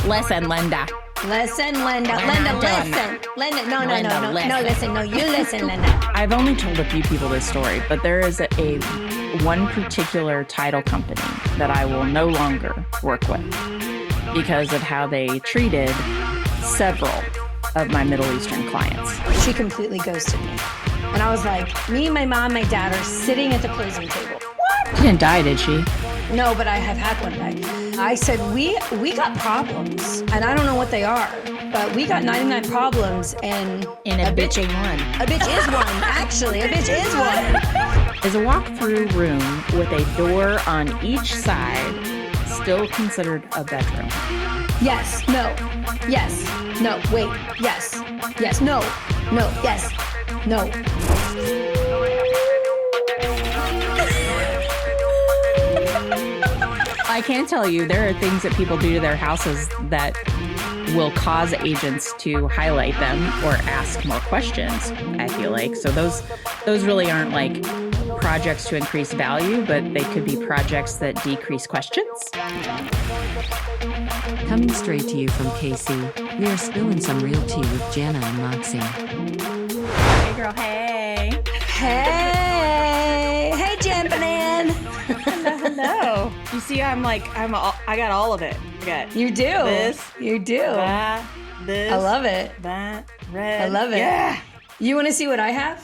Listen, Linda. Listen, Linda. Linda, listen. Linda, no. No, listen. No, you listen, Linda. I've only told a few people this story, but there is one particular title company that I will no longer work with because of how they treated several of my Middle Eastern clients. She completely ghosted me. And I was like, me, my mom, my dad are sitting at the closing table. What? She didn't die, did she? No, but I have had one day. I said, we got problems, and I don't know what they are, but we got 99 problems, and a bitch ain't one. A bitch is one, actually. A bitch is one. Is a walk-through room with a door on each side still considered a bedroom? Yes, no, yes, no, wait, yes, no, yes, no. I can tell you there are things that people do to their houses that will cause agents to highlight them or ask more questions, I feel like. So those really aren't like projects to increase value, but they could be projects that decrease questions. Coming straight to you from KC, we are spilling some real tea with Jana and Moxie. Hey girl, hey. Hey, Jampanan. Hello. You see, I got all of it. I got You do. This. You do. That. This. I love it. That. Red. I love it. Yeah. You want to see what I have?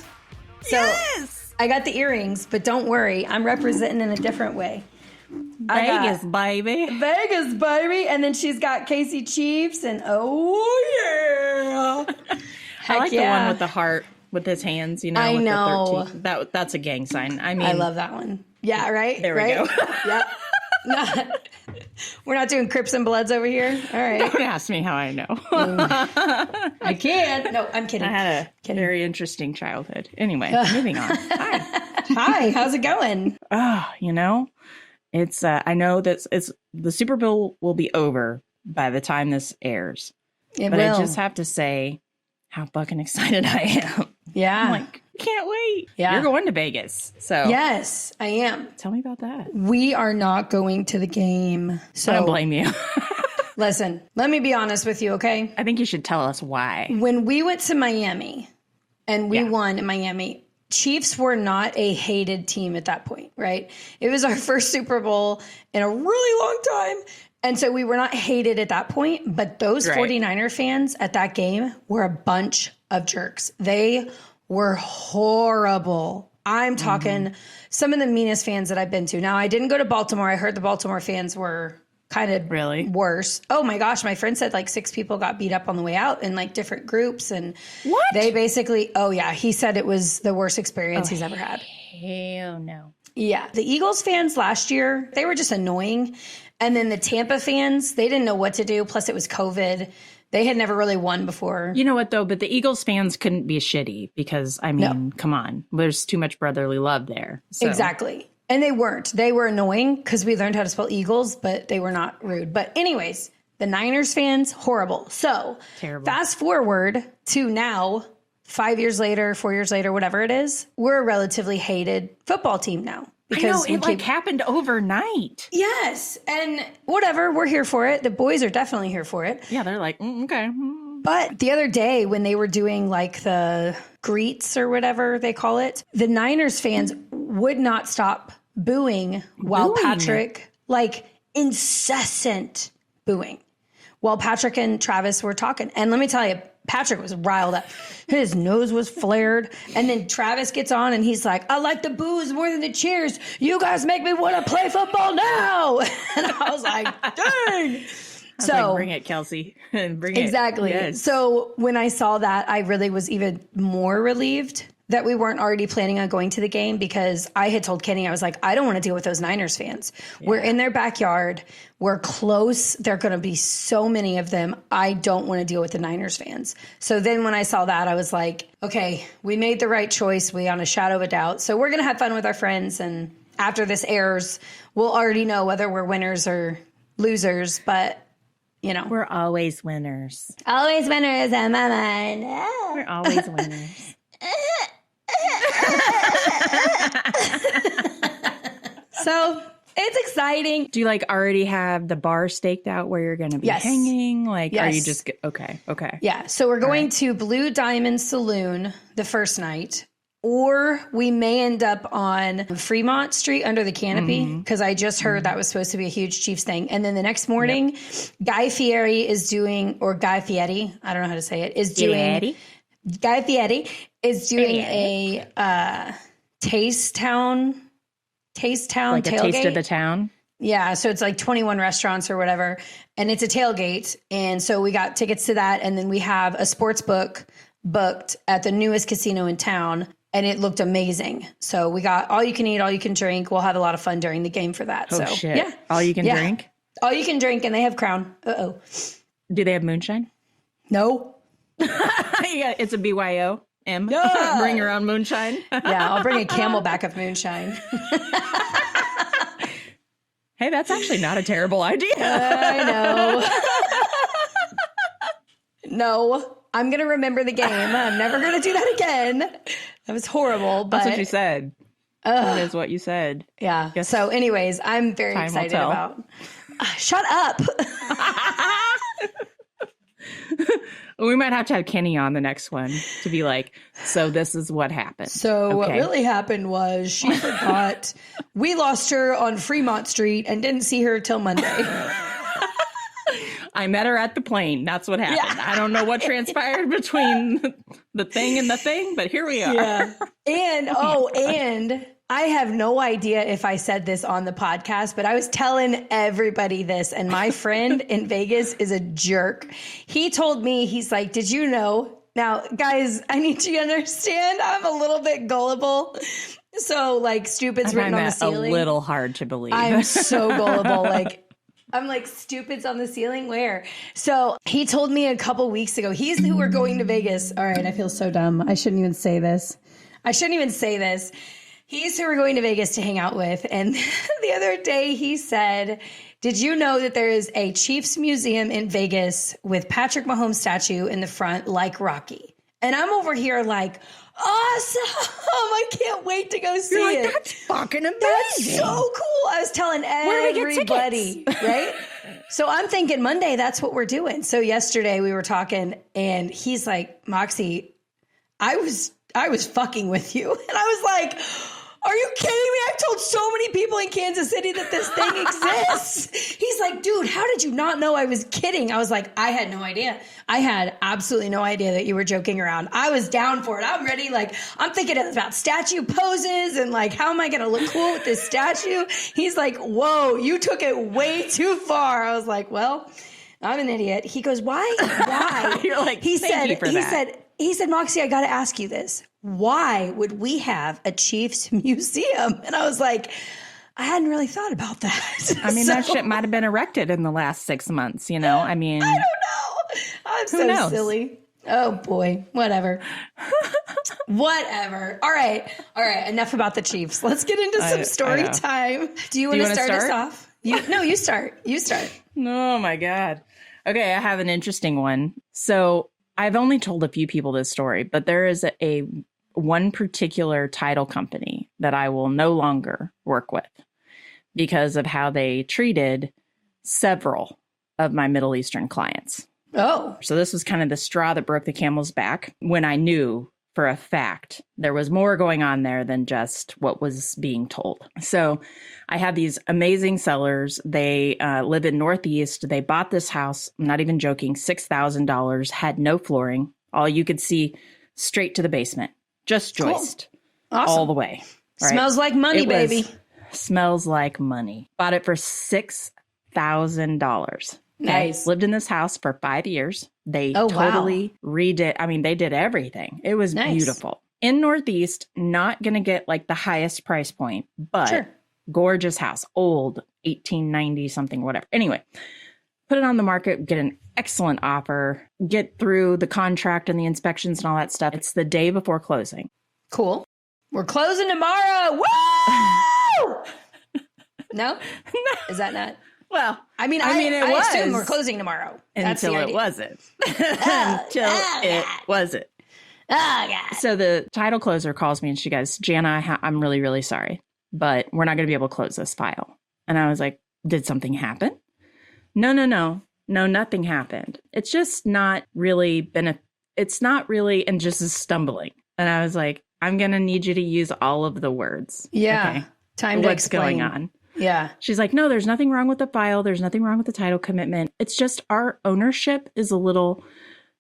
So Yes. I got the earrings, but don't worry. I'm representing in a different way. Vegas, baby. Vegas, baby. And then she's got Casey Chiefs and oh, yeah. I like the one with the heart with his hands, you know. I with know. The 13. That's a gang sign. I mean, I love that one. Yeah, right? There we go. Yep. We're not doing Crips and Bloods over here. All right. Don't ask me how I know. I can't. No, I'm kidding. I had a very interesting childhood. Anyway, moving on. Hi. Hi, how's it going? It's I know that the Super Bowl will be over by the time this airs. It but will. I just have to say how fucking excited I am. Yeah. I'm like, can't wait. Yeah. You're going to Vegas. So Yes, I am. tell me about that. We are not going to the game. So I don't blame you. Listen, let me be honest with you, okay? I think you should tell us why. When we went to Miami and we won in Miami, Chiefs were not a hated team at that point, right? It was our first Super Bowl in a really long time. And so we were not hated at that point, but those 49er fans at that game were a bunch of jerks. They were horrible. I'm talking some of the meanest fans that I've been to. Now, I didn't go to Baltimore. I heard the Baltimore fans were kind of worse. Oh my gosh, my friend said like 6 people got beat up on the way out in like different groups. And they basically, he said it was the worst experience he's ever had. Hell no. Yeah. The Eagles fans last year, they were just annoying. And then the Tampa fans, they didn't know what to do. Plus it was COVID. They had never really won before. You know what, though? But the Eagles fans couldn't be shitty because, I mean, come on. There's too much brotherly love there. So. Exactly. And they weren't. They were annoying because we learned how to spell Eagles, but they were not rude. But anyways, the Niners fans, horrible. So fast forward to now, 5 years later, 4 years later, whatever it is, we're a relatively hated football team now. Because I know, it happened overnight. Yes. And whatever, we're here for it. The boys are definitely here for it. Yeah, they're like, okay. But the other day when they were doing like the greets or whatever they call it, the Niners fans would not stop booing while Patrick, like incessant booing, while Patrick and Travis were talking. And let me tell you, Patrick was riled up. His nose was flared. And then Travis gets on and he's like, I like the boos more than the cheers. You guys make me want to play football now. And I was like, dang. So bring it, Kelsey. Bring it. Exactly. Yes. So when I saw that, I really was even more relieved that we weren't already planning on going to the game, because I had told Kenny, I was like, I don't want to deal with those Niners fans. Yeah. We're in their backyard. We're close. There are going to be so many of them. I don't want to deal with the Niners fans. So then when I saw that, I was like, okay, we made the right choice. We on a shadow of a doubt. So we're going to have fun with our friends. And after this airs, we'll already know whether we're winners or losers. But, you know. We're always winners. Always winners in my mind. We're always winners. So It's exciting. Do you like already have the bar staked out where you're going to be hanging? Like, are you just, okay. Yeah. So we're going to Blue Diamond Saloon the first night, or we may end up on Fremont Street under the canopy, because I just heard that was supposed to be a huge Chiefs thing. And then the next morning, Guy Fieri is doing, or Guy Fieri, I don't know how to say it, is doing, Guy Fieri is doing a Taste Town like tailgate. A taste of the town. Yeah, so it's like 21 restaurants or whatever, and it's a tailgate. And so we got tickets to that, and then we have a sports book booked at the newest casino in town, and it looked amazing. So we got all you can eat, all you can drink. We'll have a lot of fun during the game for that. Oh, so shit. yeah. All you can drink? All you can drink, and they have Crown. Uh-oh. Do they have moonshine? No. Yeah, it's a BYO. Yeah. Bring your own moonshine. Yeah, I'll bring a Camelback of moonshine. Hey, that's actually not a terrible idea. I know. No, I'm going to remember the game. I'm never going to do that again. That was horrible. But That's what you said. That is what you said. Yeah. Guess so anyways, I'm very time will excited tell. about. Shut up. We might have to have Kenny on the next one to be like, so this is what happened. So what really happened was she forgot. We lost her on Fremont Street and didn't see her till Monday. I met her at the plane. That's what happened. I don't know what transpired between the thing and the thing, but here we are. Yeah. And I have no idea if I said this on the podcast, but I was telling everybody this, and my friend in Vegas is a jerk. He told me, he's like, did you know? Now, guys, I need you to understand, I'm a little bit gullible. So, like, stupid's written on the ceiling. A little hard to believe. I'm so gullible. I'm like, stupid's on the ceiling? Where? So he told me a couple weeks ago, he's who we're going to Vegas. All right, I feel so dumb. I shouldn't even say this. He's who we're going to Vegas to hang out with. And the other day he said, did you know that there is a Chiefs museum in Vegas with Patrick Mahomes statue in the front like Rocky? And I'm over here like, awesome. I can't wait to go see it. That's fucking amazing. That's so cool. I was telling everybody, right? So I'm thinking Monday, that's what we're doing. So yesterday we were talking and he's like, Moxie, I was fucking with you. And I was like, are you kidding me? I've told so many people in Kansas City that this thing exists. He's like, dude, how did you not know I was kidding? I was like, I had no idea. I had absolutely no idea that you were joking around. I was down for it. I'm ready. Like, I'm thinking about statue poses and like, how am I going to look cool with this statue? He's like, whoa, you took it way too far. I was like, well, I'm an idiot. He goes, why? You're like, he said, Moxie, I got to ask you this. Why would we have a Chiefs museum? And I was like, I hadn't really thought about that. I mean, that shit might have been erected in the last 6 months, you know? I mean, I don't know. I'm so silly. Oh boy, whatever. Whatever. All right. Enough about the Chiefs. Let's get into some story time. Do you want to start us off? No, you start. Oh my God. Okay, I have an interesting one. So I've only told a few people this story, but there is a one particular title company that I will no longer work with because of how they treated several of my Middle Eastern clients. Oh. So this was kind of the straw that broke the camel's back when I knew for a fact there was more going on there than just what was being told. So I have these amazing sellers. They live in Northeast. They bought this house, I'm not even joking, $6,000, had no flooring. All you could see straight to the basement, just joist all the way. Right? Smells like money, baby. Smells like money. Bought it for $6,000. Nice. Lived in this house for 5 years. They totally redid. I mean, they did everything. It was beautiful. In Northeast, not going to get like the highest price point, but gorgeous house, old, 1890 something, whatever. Anyway, put it on the market, get an excellent offer, get through the contract and the inspections and all that stuff. It's the day before closing. Cool. We're closing tomorrow. Woo! No? Is that not? Well, I assume we're closing tomorrow. That's until it wasn't. It wasn't. Oh, God. So the title closer calls me and she goes, Jana, I'm really, really sorry, but we're not going to be able to close this file. And I was like, did something happen? No, nothing happened. It's just not really it's not really, and just is stumbling. And I was like, I'm going to need you to use all of the words. Yeah. Okay. Time to What's explain. going on? Yeah. She's like, no, there's nothing wrong with the file. There's nothing wrong with the title commitment. It's just our ownership is a little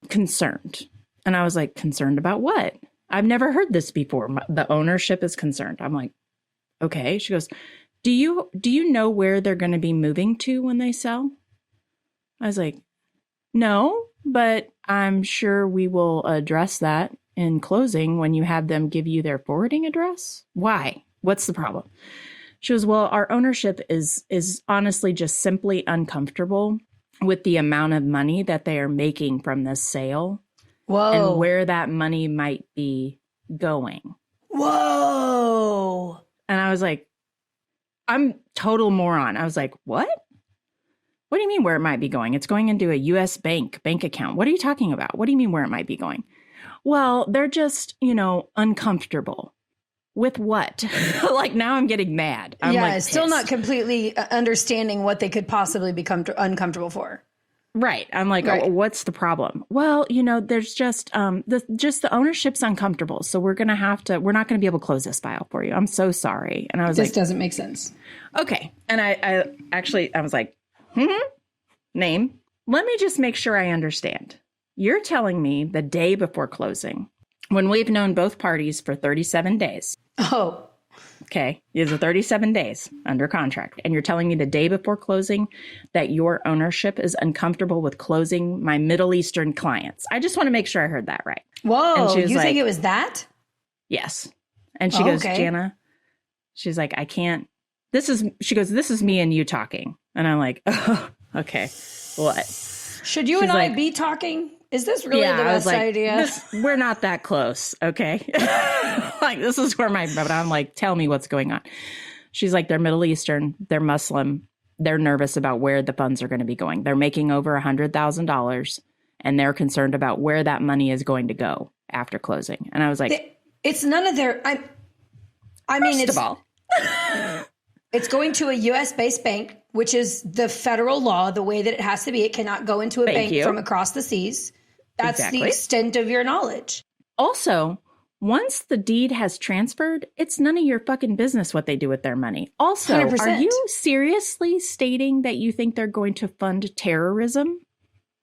concerned. And I was like, concerned about what? I've never heard this before. The ownership is concerned. I'm like, okay. She goes, do you know where they're going to be moving to when they sell? I was like, no, but I'm sure we will address that in closing when you have them give you their forwarding address. Why? What's the problem? She goes, well, our ownership is honestly just simply uncomfortable with the amount of money that they are making from this sale. Whoa. And where that money might be going. Whoa. And I was like, I'm total moron. I was like, what? What do you mean where it might be going? It's going into a U.S. bank account. What are you talking about? What do you mean where it might be going? Well, they're just, uncomfortable. With what? Like, now I'm getting mad. I'm like, still pissed. not completely understanding what they could possibly become uncomfortable for. Right. I'm like, Right. Oh, what's the problem? Well, there's just the ownership's uncomfortable. So we're not going to be able to close this file for you. I'm so sorry. And I was This like, doesn't make sense. okay. And I was like, name. Let me just make sure I understand. You're telling me the day before closing, when we've known both parties for 37 days. Oh, Okay. It's a 37 days under contract. And you're telling me the day before closing that your ownership is uncomfortable with closing my Middle Eastern clients. I just want to make sure I heard that right. whoa. And she was You like, think it was that? yes. And she goes, okay. Jana, she's like, I can't, this is me and you talking. And I'm like, oh, okay, what? Should you She's and I like, be talking? Is this really the I was best like, idea? we're not that close. Okay. Like, this is where but I'm like, tell me what's going on. She's like, they're Middle Eastern, they're Muslim. They're nervous about where the funds are going to be going. They're making over $100,000 and they're concerned about where that money is going to go after closing. And I was like, it's none of their, first of all, it's going to a U.S. based bank, which is the federal law, the way that it has to be. It cannot go into a bank from across the seas. That's Exactly. the extent of your knowledge. Also, once the deed has transferred, it's none of your fucking business what they do with their money. Also, 100%. Are you seriously stating that you think they're going to fund terrorism?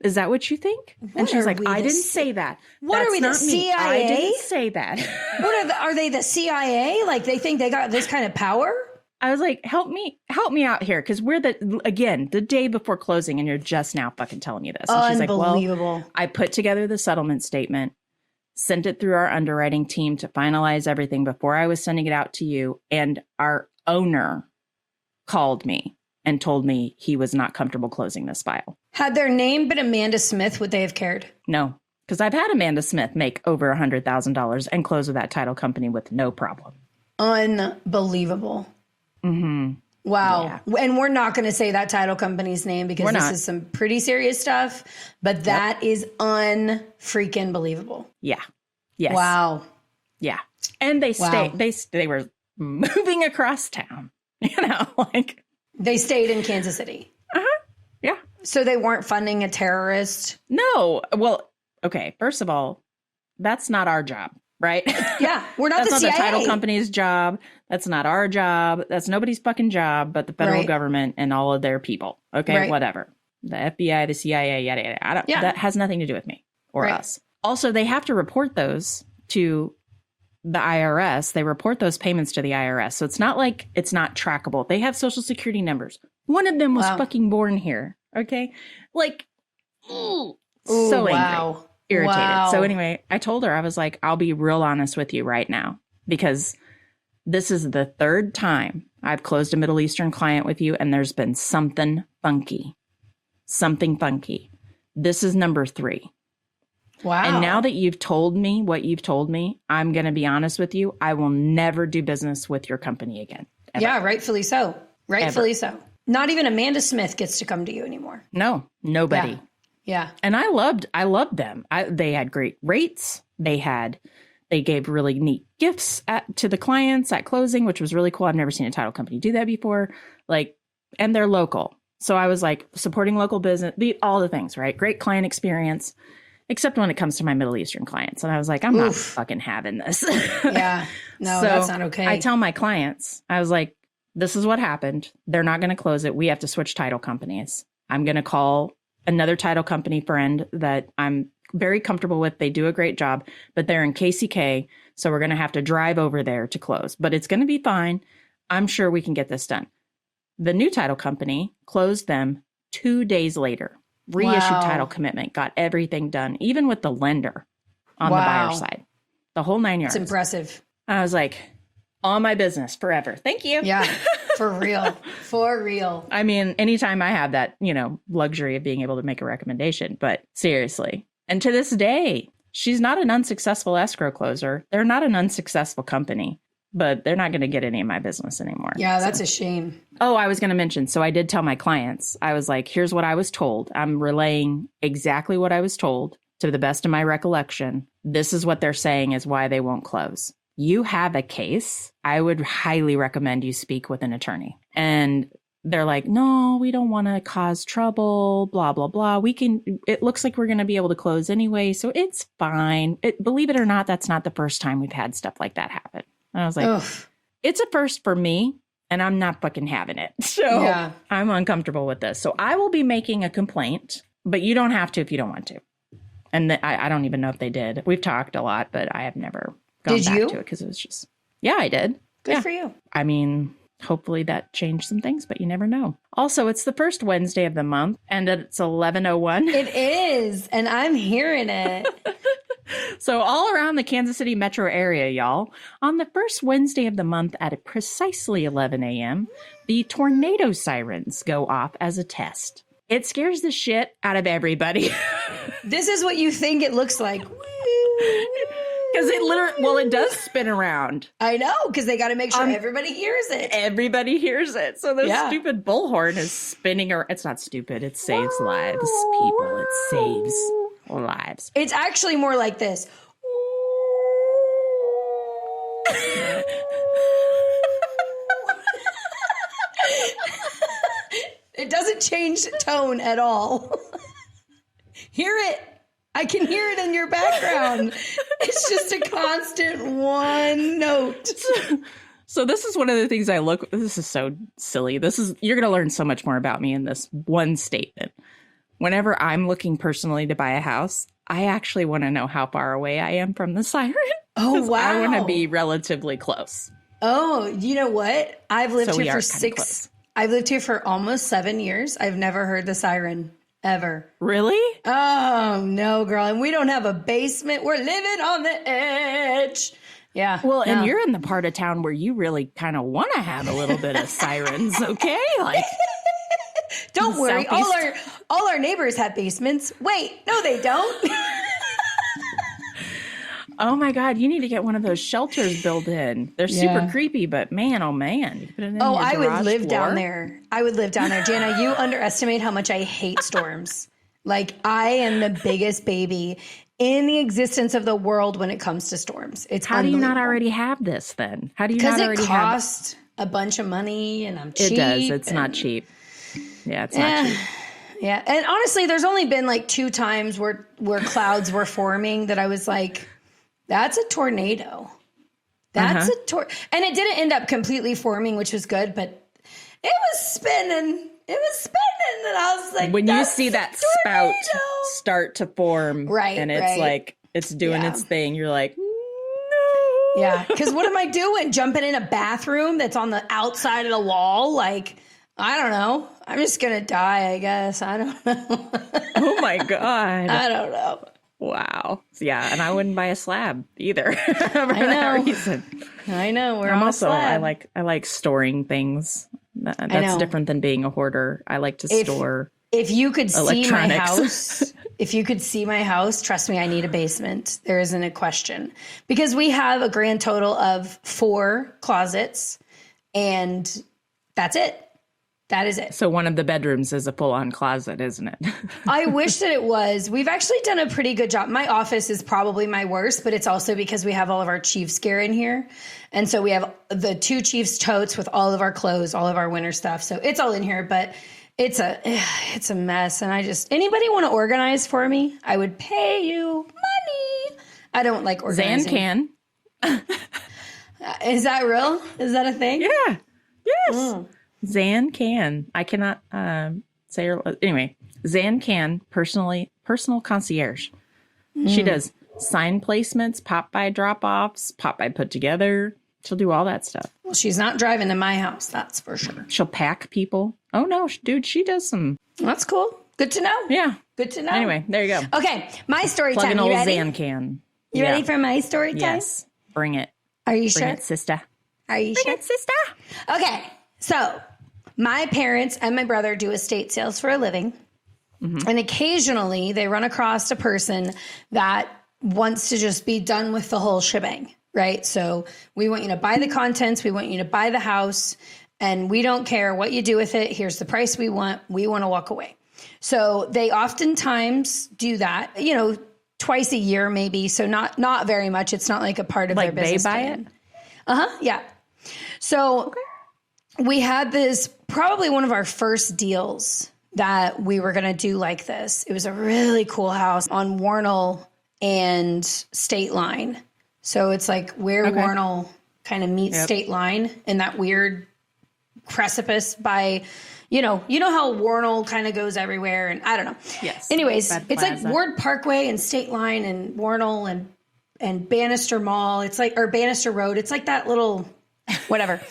Is that what you think? And she's like, I didn't say that. What That's are we, the not me. CIA? I didn't say that. What are they the CIA? Like they think they got this kind of power? I was like, help me out here. Cause we're the day before closing and you're just now fucking telling me this. And she's like, Unbelievable. well, I put together the settlement statement, sent it through our underwriting team to finalize everything before I was sending it out to you. And our owner called me and told me he was not comfortable closing this file. Had their name been Amanda Smith, would they have cared? No, because I've had Amanda Smith make over $100,000 and close with that title company with no problem. Unbelievable. Mm-hmm. Wow. Yeah. And we're not going to say that title company's name because this is some pretty serious stuff, but that is unfreaking believable. Yeah. Yes. Wow. Yeah. And they they were moving across town, like they stayed in Kansas City. Uh-huh. Yeah. So they weren't funding a terrorist. No. Well, okay. First of all, that's not our job. Right? Yeah, we're not That's the not CIA. the title company's job. That's not our job. That's nobody's fucking job but the federal government and all of their people. Okay, whatever. The FBI, the CIA, yada, yada. That has nothing to do with me or us. Also, they have to report those to the IRS. They report those payments to the IRS. So it's not like it's not trackable. They have social security numbers. One of them was fucking born here. Okay? Like, so angry. Irritated. Wow. So anyway, I told her, I was like, I'll be real honest with you right now, because this is the third time I've closed a Middle Eastern client with you and there's been something funky. This is number 3. Wow. And now that you've told me what you've told me, I'm going to be honest with you. I will never do business with your company again. Ever. Yeah, rightfully so. So. Not even Amanda Smith gets to come to you anymore. No, nobody. Yeah. And I loved them. They had great rates. They gave really neat gifts to the clients at closing, which was really cool. I've never seen a title company do that before. Like, and they're local. So I was like supporting local business, all the things, right? Great client experience, except when it comes to my Middle Eastern clients. And I was like, I'm not fucking having this. Yeah. No, so that's not okay. I tell my clients, I was like, this is what happened. They're not going to close it. We have to switch title companies. I'm going to call another title company friend that I'm very comfortable with. They do a great job, but they're in KCK. So we're going to have to drive over there to close, but it's going to be fine. I'm sure we can get this done. The new title company closed them 2 days later, reissued title commitment, got everything done, even with the lender on the buyer side, the whole 9 yards. It's impressive. I was like, all my business forever. Thank you. Yeah, for real. For real. I mean, anytime I have that, luxury of being able to make a recommendation, but seriously. And to this day, she's not an unsuccessful escrow closer. They're not an unsuccessful company, but they're not going to get any of my business anymore. Yeah, that's a shame. Oh, I was going to mention. So I did tell my clients, I was like, here's what I was told. I'm relaying exactly what I was told to the best of my recollection. This is what they're saying is why they won't close. You have a case. I would highly recommend you speak with an attorney. And they're like, no, we don't want to cause trouble, blah, blah, blah. It looks like we're going to be able to close anyway. So it's fine. Believe it or not, that's not the first time we've had stuff like that happen. And I was like, It's a first for me and I'm not fucking having it. So I'm uncomfortable with this. So I will be making a complaint, but you don't have to if you don't want to. And I don't even know if they did. We've talked a lot, but I have never gone back to it because it was just, I did. Good for you. I mean, hopefully that changed some things, but you never know. Also, it's the first Wednesday of the month and it's 11:01. It is. And I'm hearing it. So all around the Kansas City metro area, y'all, on the first Wednesday of the month at precisely 11 a.m., the tornado sirens go off as a test. It scares the shit out of everybody. This is what you think it looks like. Because it does spin around. I know, because they got to make sure everybody hears it. Everybody hears it. So the stupid bullhorn is spinning around. It's not stupid. It saves lives, people. It saves lives. It's actually more like this. It doesn't change tone at all. Hear it. I can hear it in your background. It's just a constant one note. So this is one of the things this is so silly. You're going to learn so much more about me in this one statement. Whenever I'm looking personally to buy a house, I actually want to know how far away I am from the siren. Oh, wow. I want to be relatively close. Oh, you know what? I've lived here for almost 7 years. I've never heard the siren. Ever. Really? Oh, no, girl. And we don't have a basement. We're living on the edge. Yeah. Well, and you're in the part of town where you really kind of want to have a little bit of sirens, okay? Like, don't worry. All our neighbors have basements. Wait, no, they don't. Oh my God, you need to get one of those shelters built in. They're super creepy, but man, oh man. You put it in your I would live floor. down there. I would live down there. Jana, you underestimate how much I hate storms. Like, I am the biggest baby in the existence of the world when it comes to storms. It's How do you not already have this then? How do you not already have? Because it costs a bunch of money and I'm cheap. It does. It's not cheap. Yeah, it's not cheap. Yeah. And honestly, there's only been like 2 times where clouds were forming that I was like, that's a tornado. That's and it didn't end up completely forming, which was good, but it was spinning. And I was like, when you see that spout start to form, and it's like, it's doing its thing, you're like, no. Yeah. Because what am I doing? Jumping in a bathroom that's on the outside of the wall? Like, I don't know. I'm just going to die, I guess. I don't know. Oh my God. I don't know. Wow. Yeah, and I wouldn't buy a slab either for that reason. I know. I'm also I like storing things. That's different than being a hoarder. I like to store. If you could see my house, trust me, I need a basement. There isn't a question. Because we have a grand total of 4 closets and that's it. That is it. So one of the bedrooms is a full-on closet, isn't it? I wish that it was. We've actually done a pretty good job. My office is probably my worst, but it's also because we have all of our Chiefs gear in here. And so we have the 2 Chiefs totes with all of our clothes, all of our winter stuff. So it's all in here, but it's a mess. And anybody want to organize for me? I would pay you money. I don't like organizing. Zan can. Is that real? Is that a thing? Yeah. Yes. Zan can. I cannot say her. Anyway, Zan can personal concierge. She does sign placements, pop-by drop-offs, pop-by put together. She'll do all that stuff. Well, she's not driving to my house. That's for sure. She'll pack people. Oh, no, dude, she does some. That's cool. Good to know. Yeah. Good to know. Anyway, there you go. Okay. My story Plug time. an You old ready? Zan can. You ready for my story time? Yes. Bring it. Are you Bring sure? it, sister. Are you Bring sure? it, sister. Okay. So my parents and my brother do estate sales for a living. And occasionally they run across a person that wants to just be done with the whole shebang, right? So we want you to buy the contents. We want you to buy the house. And we don't care what you do with it. Here's the price we want. We want to walk away. So they oftentimes do that, twice a year maybe. So not very much. It's not like a part of their business they buy plan. Yeah. So we had this, probably one of our first deals that we were going to do like this. It was a really cool house on Warnell and State Line. So it's like where Warnell kind of meets State Line in that weird precipice by, you know how Warnell kind of goes everywhere, and I don't know. Yes. Anyways, Bad it's Plaza. like Ward Parkway and State Line and Warnell and Bannister Mall. It's like, or Bannister Road. It's like that little, whatever.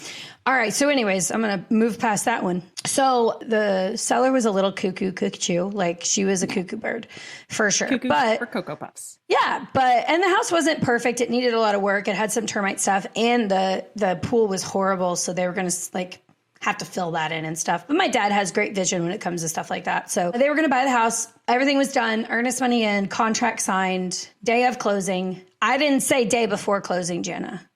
All right. So anyways, I'm going to move past that one. So the seller was a little cuckoo, like she was a cuckoo bird for sure. Cuckoo but for Cocoa Puffs. yeah, and the house wasn't perfect. It needed a lot of work. It had some termite stuff, and the pool was horrible. So they were going to have to fill that in and stuff. But my dad has great vision when it comes to stuff like that. So they were going to buy the house. Everything was done. Earnest money in, contract signed, day of closing. I didn't say day before closing, Jana.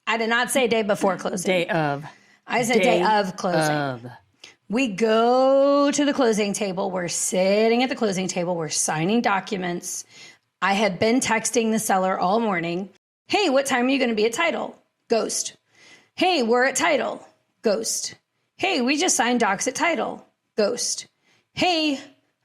I did not say day before closing. Day of. I said day of closing. We go to the closing table. We're sitting at the closing table. We're signing documents. I had been texting the seller all morning. Hey, what time are you going to be at title? Ghost. Hey, we're at title. Ghost. Hey, we just signed docs at title. Ghost. Hey,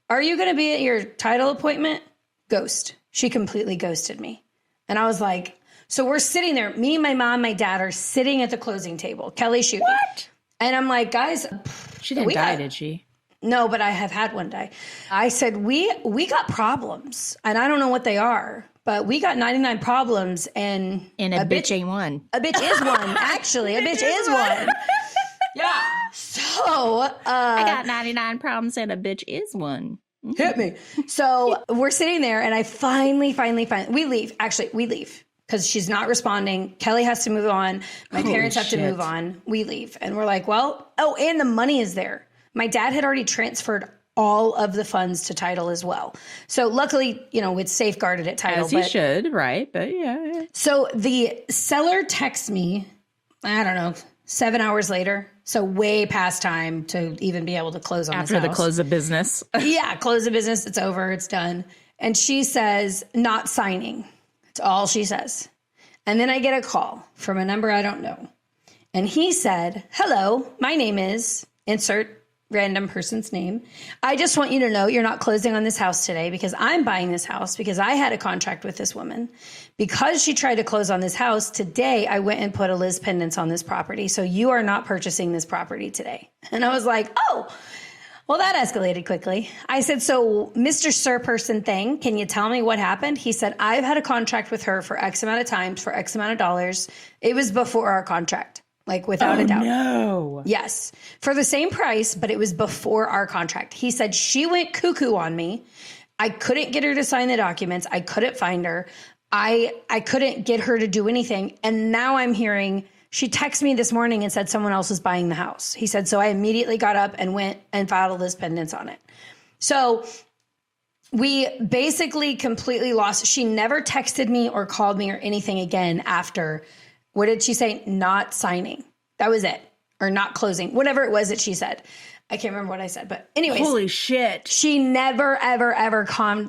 are you going to be at your title appointment? Ghost. She completely ghosted me. And I was like, so we're sitting there. Me, my mom, my dad are sitting at the closing table. Kelly shooting. What? And I'm like, guys, She didn't die, did she? no, but I have had one die. I said, we got problems, and I don't know what they are, but we got 99 problems, and And a bitch ain't one. a bitch is one. Actually, a bitch is one. Yeah. So, I got 99 problems and a bitch is one. hit me. So we're sitting there, and I finally, we leave. Actually, we leave. Because she's not responding. Kelly has to move on. My parents have to move on. We leave. And we're like, and the money is there. My dad had already transferred all of the funds to title as well. So luckily, it's safeguarded at title. As he should, right? But yeah. So the seller texts me, I don't know, 7 hours later. So way past time to even be able to close on After this the house. close of business. Yeah, close the business. It's over. It's done. And she says, not signing. That's all she says. And then I get a call from a number I don't know. And he said, hello, my name is, insert random person's name. I just want you to know you're not closing on this house today because I'm buying this house because I had a contract with this woman. Because she tried to close on this house, today I went and put a Liz pendants on this property. So you are not purchasing this property today. And I was like, oh, well, that escalated quickly. I said, so Mr. Sir person thing, can you tell me what happened? He said, I've had a contract with her for X amount of times for X amount of dollars. It was before our contract, like without a doubt. No. Yes. For the same price, but it was before our contract. He said, she went cuckoo on me. I couldn't get her to sign the documents. I couldn't find her. I couldn't get her to do anything. And now I'm hearing she texted me this morning and said someone else was buying the house. He said, so I immediately got up and went and filed a Liz pendants on it. So we basically completely lost. She never texted me or called me or anything again after, what did she say? Not signing. That was it. Or not closing, whatever it was that she said. I can't remember what I said, but anyways. Holy shit. She never, ever, ever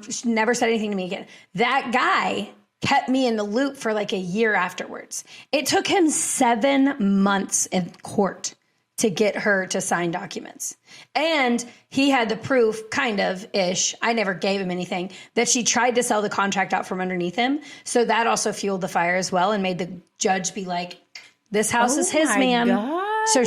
she never said anything to me again. That guy kept me in the loop for like a year afterwards. It took him 7 months in court to get her to sign documents. And he had the proof, kind of ish. I never gave him anything, that she tried to sell the contract out from underneath him. So that also fueled the fire as well and made the judge be like, this house is his, ma'am. God. So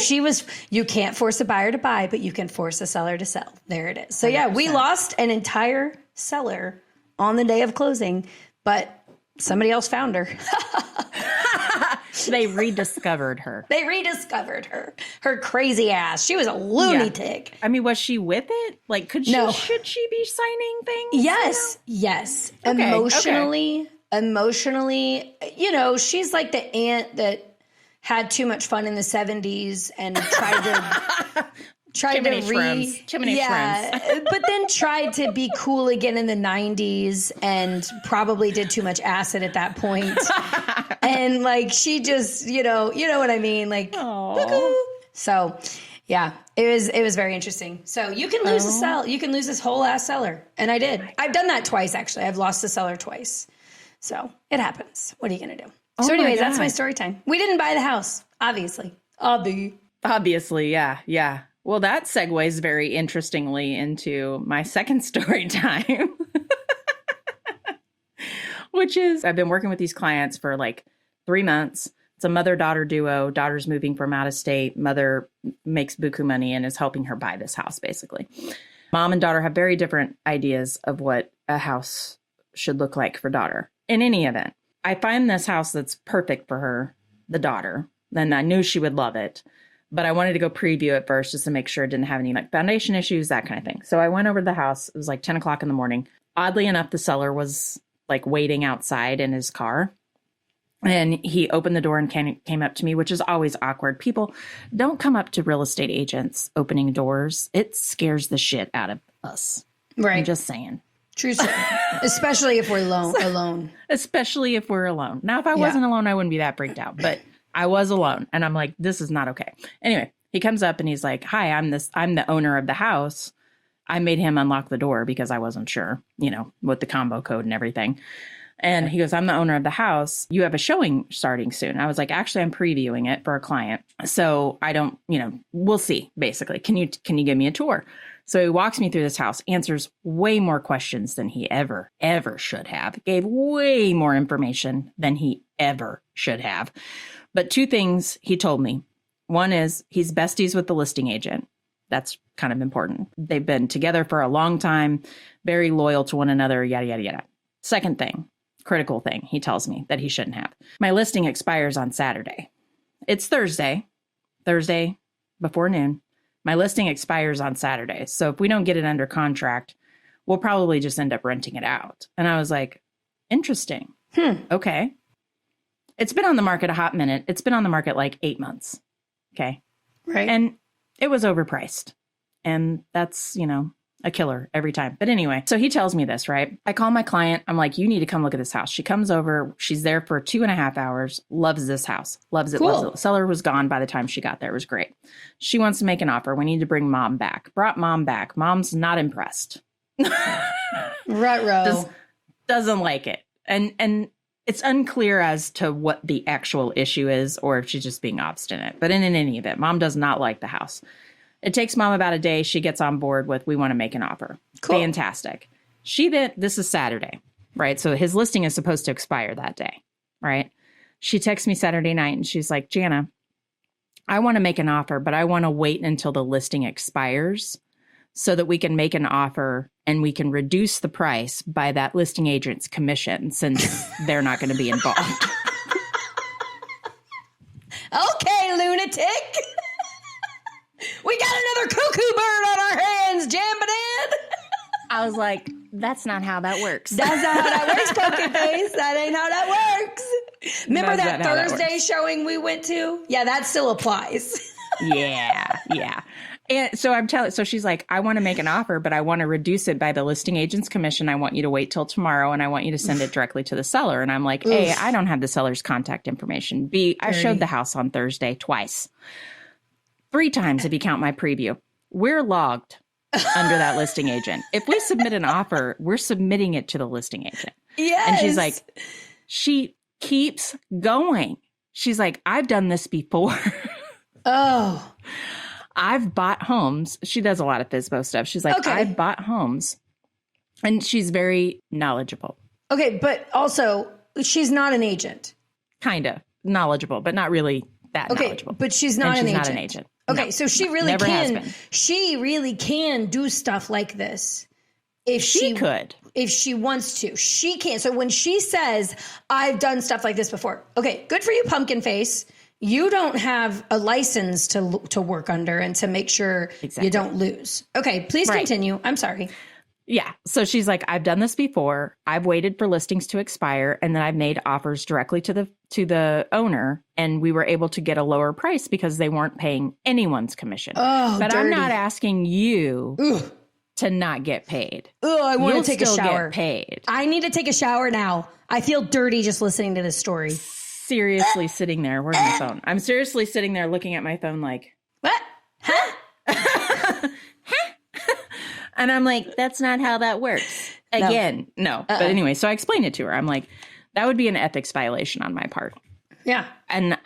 you can't force a buyer to buy, but you can force a seller to sell. There it is. So yeah, 100%. We lost an entire seller on the day of closing, but somebody else found her. They rediscovered her. Her crazy ass. She was a lunatic. Yeah. I mean, was she with it? Like, should she be signing things? Yes. Okay. Emotionally, she's like the aunt that had too much fun in the 70s and tried shrimps. But then tried to be cool again in the 90s and probably did too much acid at that point. And like she just, you know what I mean? Like, so yeah, it was very interesting. So you can lose a sell. You can lose this whole ass seller. And I did. I've done that twice, actually. I've lost a seller twice. So it happens. What are you going to do? So anyways, that's my story time. We didn't buy the house, obviously. Obviously, yeah. Well, that segues very interestingly into my second story time, which is I've been working with these clients for like 3 months. It's a mother-daughter duo. Daughter's moving from out of state. Mother makes buku money and is helping her buy this house, basically. Mom and daughter have very different ideas of what a house should look like for daughter. In any event, I find this house that's perfect for her, the daughter. Then I knew she would love it, but I wanted to go preview it first just to make sure it didn't have any like foundation issues, that kind of thing. So I went over to the house. It was like 10 o'clock in the morning. Oddly enough, the seller was like waiting outside in his car. And he opened the door and came up to me, which is always awkward. People don't come up to real estate agents opening doors. It scares the shit out of us. Right. I'm just saying. True story. Especially if we're alone. Especially if we're alone. Now, if I wasn't alone, I wouldn't be that freaked out. But I was alone. And I'm like, this is not okay. Anyway, he comes up and he's like, hi, I'm the owner of the house. I made him unlock the door because I wasn't sure, with the combo code and everything. And he goes, I'm the owner of the house. You have a showing starting soon. I was like, actually, I'm previewing it for a client. So I don't, we'll see, basically. Can you give me a tour? So he walks me through this house, answers way more questions than he ever should have, gave way more information than he ever should have. But 2 things he told me. One is he's besties with the listing agent. That's kind of important. They've been together for a long time, very loyal to one another, yada, yada, yada. Second thing, critical thing he tells me that he shouldn't have. My listing expires on Saturday. It's Thursday before noon. My listing expires on Saturday. So if we don't get it under contract, we'll probably just end up renting it out. And I was like, interesting. Okay. It's been on the market a hot minute. It's been on the market like 8 months. Okay. Right. And it was overpriced. And that's, a killer every time. But anyway, so he tells me this, right? I call my client. I'm like, you need to come look at this house. She comes over. She's there for 2.5 hours. Loves this house. Loves it. Cool. Loves it. Seller was gone by the time she got there. It was great. She wants to make an offer. We need to bring mom back. Brought mom back. Mom's not impressed. Ruh-roh. Doesn't like it. And it's unclear as to what the actual issue is or if she's just being obstinate. But in any event, mom does not like the house. It takes mom about a day. She gets on board with, we want to make an offer. Cool. Fantastic. This is Saturday, right? So his listing is supposed to expire that day, right? She texts me Saturday night and she's like, Jana, I want to make an offer, but I want to wait until the listing expires so that we can make an offer and we can reduce the price by that listing agent's commission since they're not going to be involved. Okay, lunatic. We got another cuckoo bird on our hands, Jambadan. I was like, that's not how that works. That's not how that works, Poker Face. That ain't how that works. Remember that Thursday showing we went to? Yeah, that still applies. Yeah. And so she's like, I want to make an offer, but I want to reduce it by the listing agent's commission. I want you to wait till tomorrow and I want you to send it directly to the seller. And I'm like, A, I don't have the seller's contact information. B, I showed the house on Thursday twice. 3 times if you count my preview. we're logged under that listing agent. If we submit an offer, we're submitting it to the listing agent. Yes. And she's like, she keeps going. She's like, I've done this before. Oh. I've bought homes. She does a lot of FSBO stuff. She's like, Okay. I've bought homes. And she's very knowledgeable. Okay, but also, she's not an agent. Kind of knowledgeable, but not really that knowledgeable. But she's not an agent. Not an agent. Okay, No. so she really Never has can. been. She really can do stuff like this if She could. if she wants to. She can. So when she says, "I've done stuff like this before," okay, good for you, pumpkin face. You don't have a license to work under and to make sure Exactly. you don't lose. Okay, please Right. continue. I'm sorry. Yeah. So she's like, I've done this before. I've waited for listings to expire, and then I've made offers directly to the owner, and we were able to get a lower price because they weren't paying anyone's commission. Oh, but dirty. I'm not asking you Ugh. to not get paid. Oh, I want You'll to take a still shower. get paid. I need to take a shower now. I feel dirty just listening to this story. Seriously sitting there. Where's my phone? I'm seriously sitting there looking at my phone like, What? Huh? and I'm like, that's not how that works. Again, no. But anyway, so I explained it to her. I'm like, that would be an ethics violation on my part. Yeah. And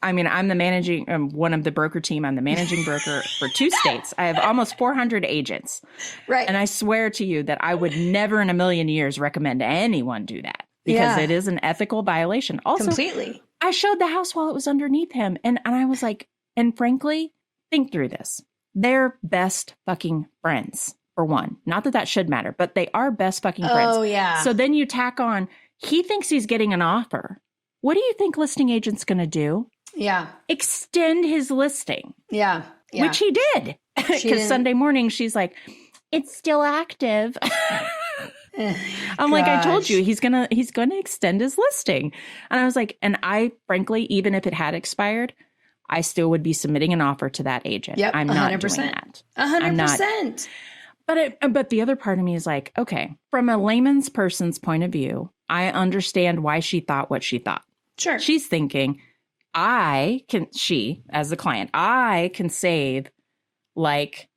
I mean, I'm the managing, one of the broker team. I'm the managing broker for 2 states. I have almost 400 agents. Right. And I swear to you that I would never in a million years recommend anyone do that because Yeah. it is an ethical violation. Also, Completely. I showed the house while it was underneath him. And I was like, and frankly, think through this. They're best fucking friends, for one. Not that that should matter, but they are best fucking friends. Oh, yeah. So then you tack on, he thinks he's getting an offer. What do you think listing agent's going to do? Yeah. Extend his listing, Yeah. Yeah. which he did. Because didn't- Sunday morning, she's like, it's still active. I'm like, I told Gosh. you, he's gonna extend his listing. And I was like, and I frankly, even if it had expired, I still would be submitting an offer to that agent. Yep, I'm not 100%. doing that. 100%. But the other part of me is like, okay, from a layman's person's point of view, I understand why she thought what she thought. Sure. She's thinking, she, as the client, I can save like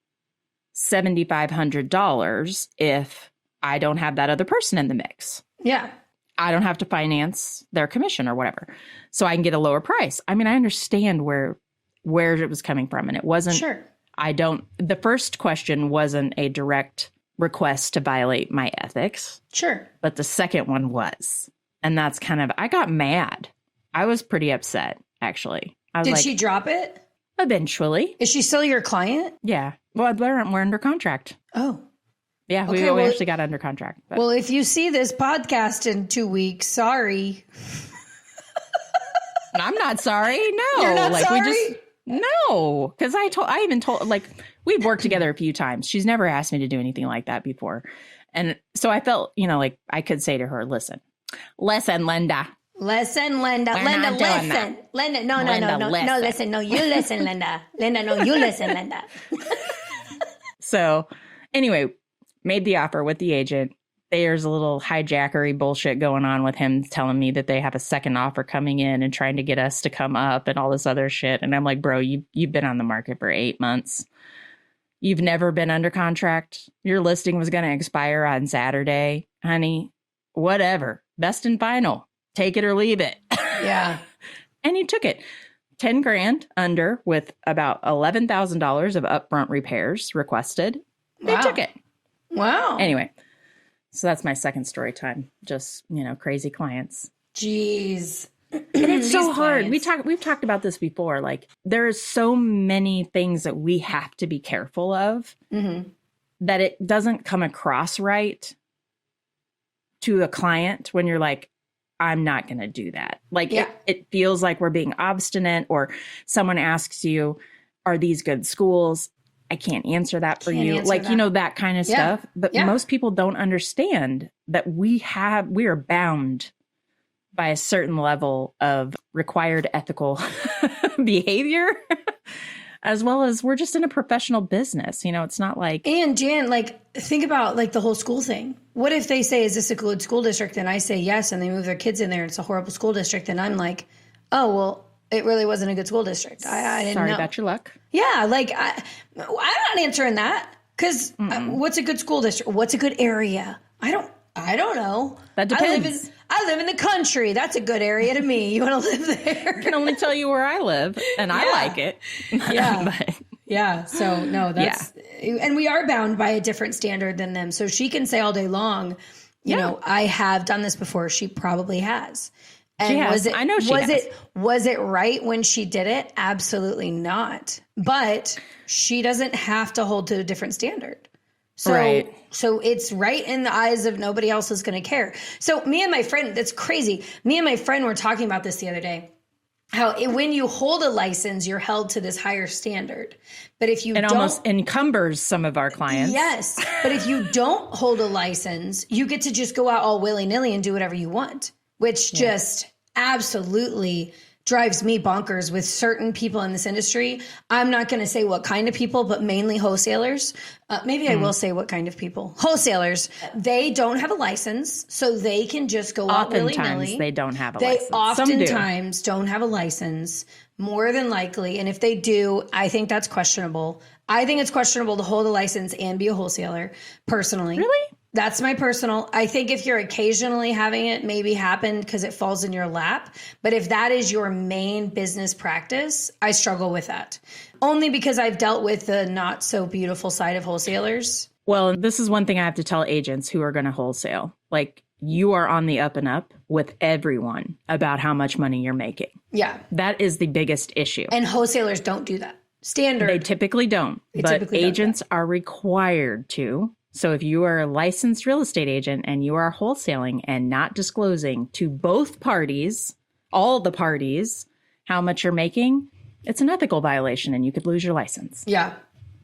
$7,500 if I don't have that other person in the mix. Yeah. I don't have to finance their commission or whatever. So I can get a lower price. I mean, I understand where it was coming from. And it wasn't, Sure. the first question wasn't a direct request to violate my ethics, Sure. but the second one was. And that's kind of, I got mad. I was pretty upset, actually. I was Did like, she drop it? eventually. Is she still your client? Yeah. Well, we're under contract. Oh. Yeah, Okay, we well- actually got under contract. But. Well, if you see this podcast in 2 weeks, sorry. I'm not sorry. No. You're not sorry? No. Because I even told, like, we've worked together a few times. She's never asked me to do anything like that before. And so I felt, like I could say to her, listen, Linda. Listen, Linda. We're Linda, not doing listen. that. Linda, no, Linda, no, listen. listen. No, you listen, Linda. Linda, no, you listen, Linda. So anyway, made the offer with the agent. There's a little hijackery bullshit going on with him telling me that they have a second offer coming in and trying to get us to come up and all this other shit. And I'm like, bro, you've been on the market for 8 months. You've never been under contract. Your listing was going to expire on Saturday. Honey, whatever. Best and final. Take it or leave it. Yeah. And he took it. 10 grand under with about $11,000 of upfront repairs requested. They Wow. took it. Wow. Anyway, so that's my second story time. Just, crazy clients. Jeez. And it's so These hard. clients. We've talked about this before. Like, there are so many things that we have to be careful of Mm-hmm. that it doesn't come across right to a client when you're like, I'm not going to do that. Like, Yeah. it feels like we're being obstinate, or someone asks you, are these good schools? I can't answer that for Can't you. answer Like, that. that kind of Yeah. stuff. But Yeah. most people don't understand that we are bound by a certain level of required ethical behavior, as well as we're just in a professional business. It's not like, And Jan, think about the whole school thing. What if they say, is this a good school district? And I say yes, and they move their kids in there. And it's a horrible school district. And I'm like, oh, well, it really wasn't a good school district. I didn't Sorry know. about your luck. Yeah, like I'm not answering that because what's a good school district? What's a good area? I don't know. That depends. I live in the country. That's a good area to me. You want to live there? I can only tell you where I live, and I like it. Yeah. But, yeah. So no, that's and we are bound by a different standard than them. So she can say all day long, you know, I have done this before. She probably has. And she has. was it, I know she has. Was it right when she did it? Absolutely not. But she doesn't have to hold to a different standard. So it's right in the eyes of nobody else is going to care. So me and my friend, that's crazy. Me and my friend were talking about this the other day. How when you hold a license, you're held to this higher standard. But if you don't, almost encumbers some of our clients. Yes. But if you don't hold a license, you get to just go out all willy-nilly and do whatever you want, which just absolutely drives me bonkers with certain people in this industry. I'm not going to say what kind of people, but mainly wholesalers. Maybe I will say what kind of people. Wholesalers, they don't have a license, so they can just go out willy-nilly. Oftentimes, they don't have a license. They oftentimes don't have a license, more than likely. And if they do, I think that's questionable. I think it's questionable to hold a license and be a wholesaler, personally. Really? That's my personal. I think if you're occasionally having it maybe happen because it falls in your lap. But if that is your main business practice, I struggle with that. Only because I've dealt with the not so beautiful side of wholesalers. Well, this is one thing I have to tell agents who are going to wholesale. Like, you are on the up and up with everyone about how much money you're making. Yeah. That is the biggest issue. And wholesalers don't do that. Standard. They typically don't. But agents are required to. So if you are a licensed real estate agent and you are wholesaling and not disclosing to both parties, all the parties, how much you're making, it's an ethical violation and you could lose your license. Yeah.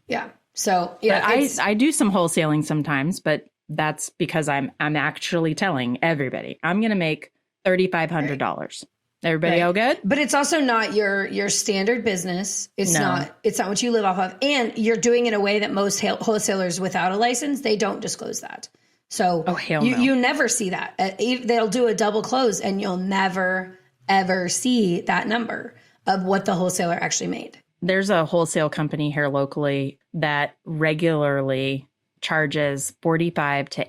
Yeah. So, yeah. I do some wholesaling sometimes, but that's because I'm actually telling everybody I'm going to make $3,500. Everybody all good? But it's also not your standard business. It's not what you live off of. And you're doing it in a way that most wholesalers without a license, they don't disclose that. So you never see that. They'll do a double close and you'll never, ever see that number of what the wholesaler actually made. There's a wholesale company here locally that regularly charges $45,000 to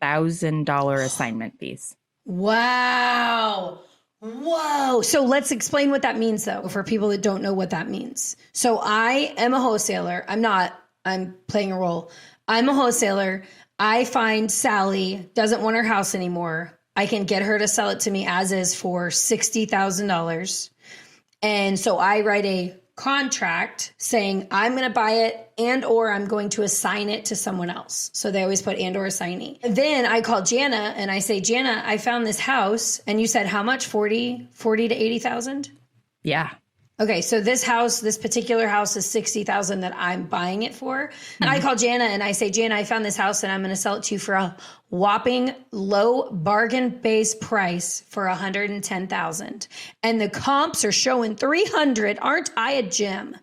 $80,000 assignment fees. Wow. Whoa. So let's explain what that means, though, for people that don't know what that means. So I am a wholesaler. I'm playing a role. I'm a wholesaler. I find Sally doesn't want her house anymore. I can get her to sell it to me as is for $60,000. And so I write a contract saying I'm going to buy it and or I'm going to assign it to someone else. So they always put and or assignee. Then I call Jana and I say, Jana, I found this house. And you said how much? 40 to 80,000? Yeah. Okay, so this particular house is 60,000 that I'm buying it for. And I call Jana and I say, Jana, I found this house and I'm going to sell it to you for a whopping low bargain base price for 110,000. And the comps are showing 300. Aren't I a gem?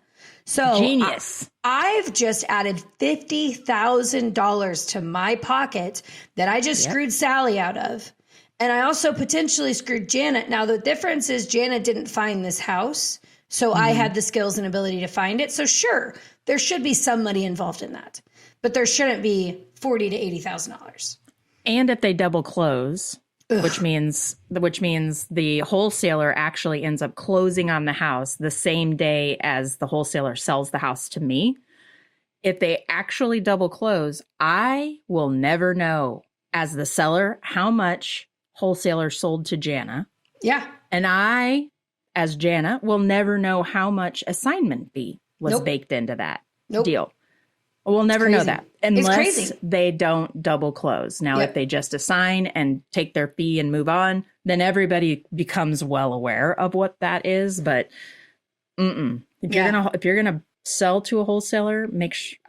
So genius. I've just added $50,000 to my pocket that I just screwed Sally out of. And I also potentially screwed Jana. Now the difference is Jana didn't find this house. So I had the skills and ability to find it. So sure, there should be some money involved in that, but there shouldn't be $40,000 to $80,000. And if they double close, which means the wholesaler actually ends up closing on the house the same day as the wholesaler sells the house to me. If they actually double close, I will never know as the seller how much wholesaler sold to Jana. Yeah. And I, as Jana, will never know how much assignment fee was baked into that deal. We'll never know that unless they don't double close. Now, if they just assign and take their fee and move on, then everybody becomes well aware of what that is. But if you're gonna sell to a wholesaler,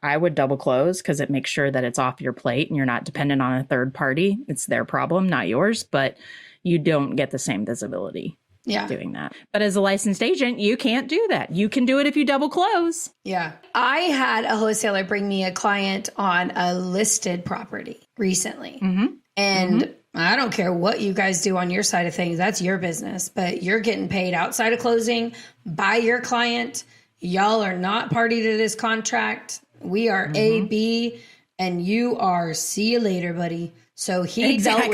I would double close because it makes sure that it's off your plate and you're not dependent on a third party. It's their problem, not yours. But you don't get the same visibility. Doing that. But as a licensed agent, you can't do that. You can do it if you double close. Yeah. I had a wholesaler bring me a client on a listed property recently. And I don't care what you guys do on your side of things. That's your business, but you're getting paid outside of closing by your client. Y'all are not party to this contract. We are A, B, and you are see you later, buddy. So he dealt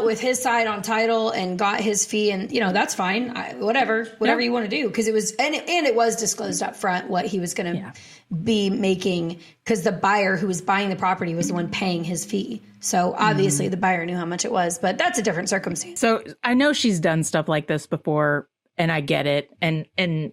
with his side on title and got his fee, and that's fine. Whatever you want to do, because it was and it was disclosed up front what he was going to be making, because the buyer who was buying the property was the one paying his fee. So obviously the buyer knew how much it was, but that's a different circumstance. So I know she's done stuff like this before, and I get it. And in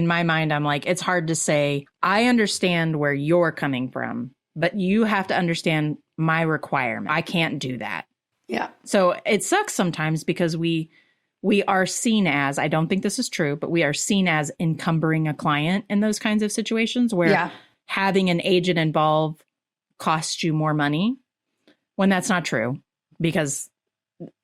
my mind, I'm like, it's hard to say. I understand where you're coming from, but you have to understand my requirement. I can't do that. Yeah. So it sucks sometimes because we are seen as, I don't think this is true, but we are seen as encumbering a client in those kinds of situations where having an agent involved costs you more money, when that's not true, because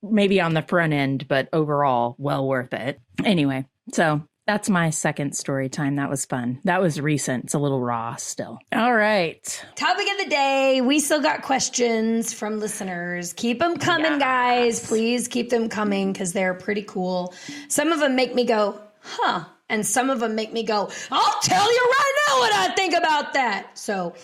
maybe on the front end, but overall, well worth it. Anyway, so that's my second story time. That was fun. That was recent. It's a little raw still. All right. Topic of the day. We still got questions from listeners. Keep them coming, guys. Please keep them coming, because they're pretty cool. Some of them make me go, huh? And some of them make me go, I'll tell you right now what I think about that. So,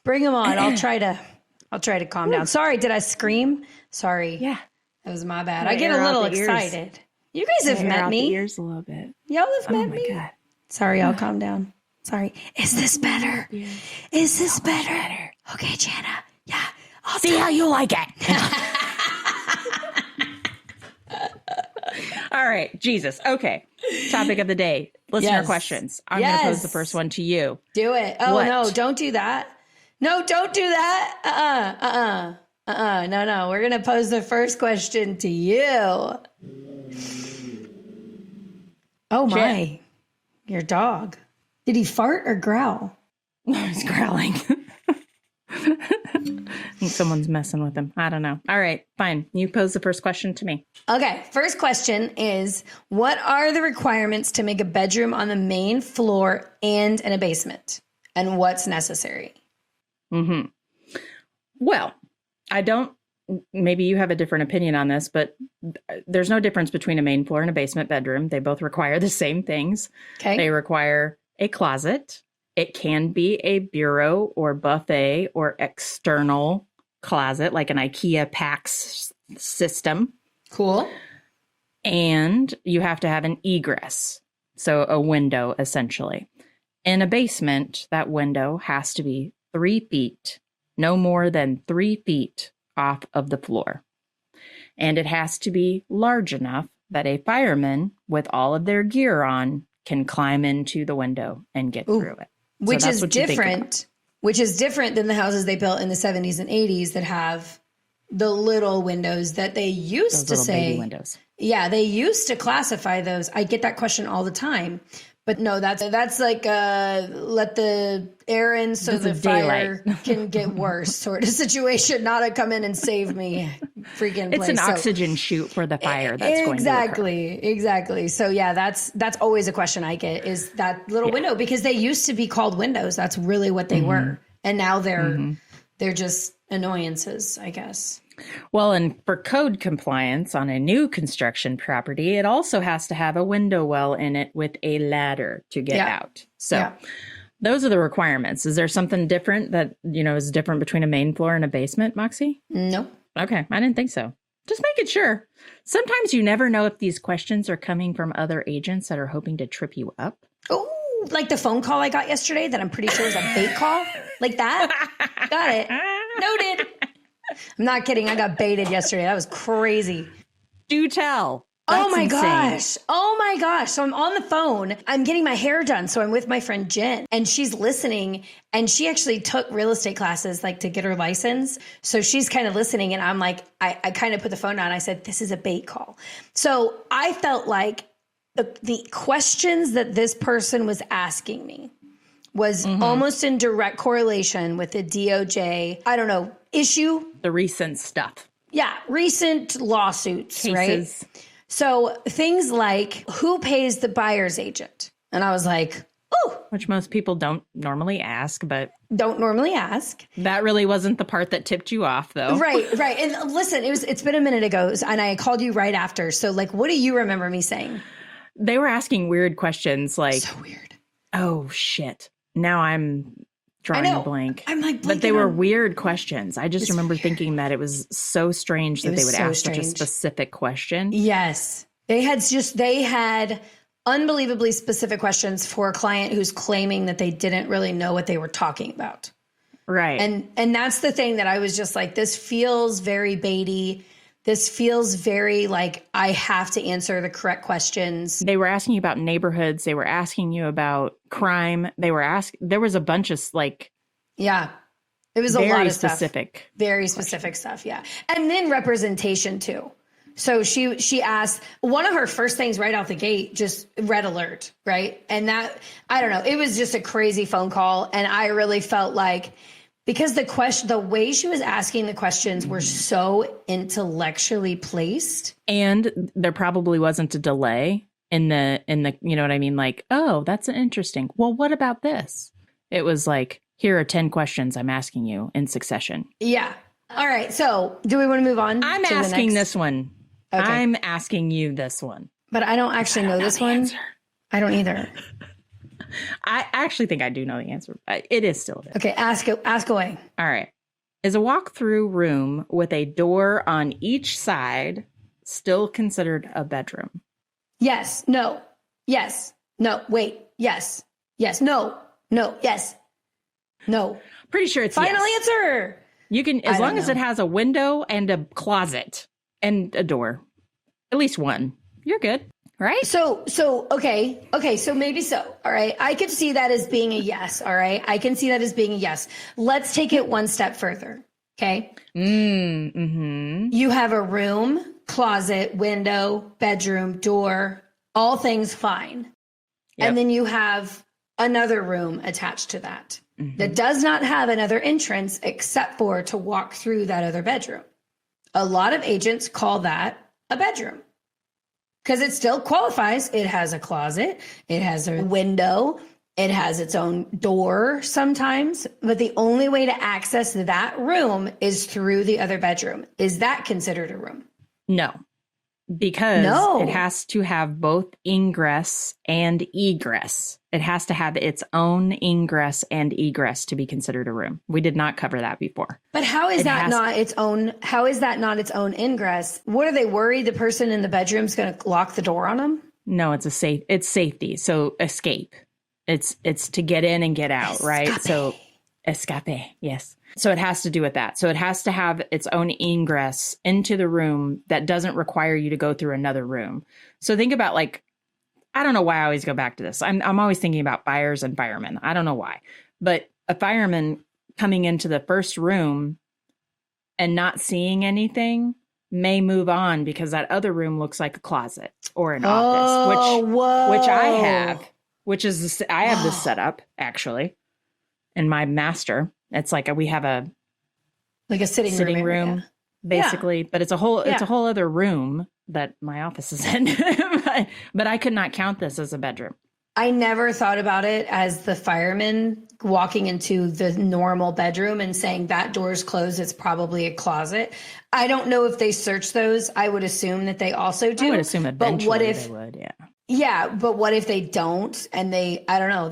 bring them on. I'll try to calm down. Sorry, did I scream? Sorry. Yeah. That was my bad. I get a little excited. You guys have met me. Ears a little bit. Y'all have met me. God. Sorry, I'll calm down. Sorry. Is this better? Is this better? Okay, Jana. Yeah. I'll see how you like it. All right. Jesus. Okay. Topic of the day. Listener questions. I'm going to pose the first one to you. Do it. Oh, no. Don't do that. No, don't do that. No. We're going to pose the first question to you. Oh, my. Your dog. Did he fart or growl? He's growling. I think someone's messing with him. I don't know. All right, fine. You pose the first question to me. Okay, first question is, what are the requirements to make a bedroom on the main floor and in a basement? And what's necessary? Well, maybe you have a different opinion on this, but there's no difference between a main floor and a basement bedroom. They both require the same things. Okay. They require a closet. It can be a bureau or buffet or external closet, like an IKEA PAX system. Cool. And you have to have an egress, so a window, essentially. In a basement, that window has to be 3 feet, no more than 3 feet off of the floor. And it has to be large enough that a fireman with all of their gear on can climb into the window and get through it. Which is different than the houses they built in the 70s and 80s that have the little windows that they used to say. Baby windows. Yeah, they used to classify those. I get that question all the time. But no, that's like let the air in so the fire can get worse sort of situation, not to come in and save me freaking place. It's an oxygen chute for the fire that's going to occur. Exactly. So yeah, that's always a question I get, is that little window, because they used to be called windows. That's really what they were. And now they're just annoyances, I guess. Well, and for code compliance on a new construction property, it also has to have a window well in it with a ladder to get out. So those are the requirements. Is there something different that, is different between a main floor and a basement, Moxie? No. Okay. I didn't think so. Just making sure. Sometimes you never know if these questions are coming from other agents that are hoping to trip you up. Oh, like the phone call I got yesterday that I'm pretty sure was a bait call? Like that? Got it. Noted. I'm not kidding. I got baited yesterday. That was crazy. Do tell. Oh my gosh. So I'm on the phone. I'm getting my hair done. So I'm with my friend Jen, and she's listening, and she actually took real estate classes like to get her license. So she's kind of listening, and I'm like, I kind of put the phone down. I said, this is a bait call. So I felt like the questions that this person was asking me was almost in direct correlation with the DOJ, I don't know, issue. The recent stuff. Yeah, recent lawsuits, cases. Right? So things like, who pays the buyer's agent? And I was like, which most people don't normally ask, but Don't normally ask. that really wasn't the part that tipped you off, though. Right. And listen, it's been a minute ago, and I called you right after. So, like, what do you remember me saying? They were asking weird questions like, So weird. oh, shit. Now I'm drawing a blank. I'm like, but they were weird questions. I just remember thinking that it was so strange that they would ask such a specific question. Yes. They had unbelievably specific questions for a client who's claiming that they didn't really know what they were talking about. Right. And that's the thing that I was just like, this feels very baity. This feels very like I have to answer the correct questions. They were asking you about neighborhoods. They were asking you about crime. There was a bunch of yeah, it was a lot of specific stuff. Very specific stuff. Yeah. And then representation too. So she asked, one of her first things right out the gate, just red alert. Right. And that, I don't know, it was just a crazy phone call. And I really felt like, because the way she was asking the questions were so intellectually placed. And there probably wasn't a delay in the, you know what I mean? Like, oh, that's interesting. Well, what about this? It was like, here are 10 questions I'm asking you in succession. Yeah. All right. So do we want to move on? I'm asking this one. Okay. I'm asking you this one. But I don't actually know this one. Answer. I don't either. I actually think I do know the answer. It is still there. Okay, ask away. All right. Is a walk-through room with a door on each side still considered a bedroom? Yes. No. Yes. No. Wait. Yes. Yes. No. No. Yes. No. Pretty sure it's final yes. answer. You can, as long as it has a window and a closet and a door, at least one, you're good. Right. So, okay. So maybe so. All right. I could see that as being a yes. All right. I can see that as being a yes. Let's take it one step further. Okay. Mm-hmm. You have a room, closet, window, bedroom, door, all things fine. Yep. And then you have another room attached to that that does not have another entrance except for to walk through that other bedroom. A lot of agents call that a bedroom. Because it still qualifies. It has a closet. It has a window. It has its own door sometimes. But the only way to access that room is through the other bedroom. Is that considered a room? No. Because it has to have both ingress and egress. It has to have its own ingress and egress to be considered a room. We did not cover that before. But how is that not its own? How is that not its own ingress? What are they worried the person in the bedroom's going to lock the door on them? No, it's safety. So escape. It's to get in and get out, right? So escape. Yes. So it has to do with that. So it has to have its own ingress into the room that doesn't require you to go through another room. So think about I don't know why I always go back to this. I'm always thinking about fires and firemen. I don't know why, but a fireman coming into the first room and not seeing anything may move on because that other room looks like a closet or an office, which I have, I have this set up actually in my master. It's like we have a sitting room basically, but it's a whole other room that my office is in. But I could not count this as a bedroom. I never thought about it as the fireman walking into the normal bedroom and saying that door's closed. It's probably a closet. I don't know if they search those. I would assume that they also do. I would assume eventually they would, yeah. Yeah, but what if they don't? And I don't know.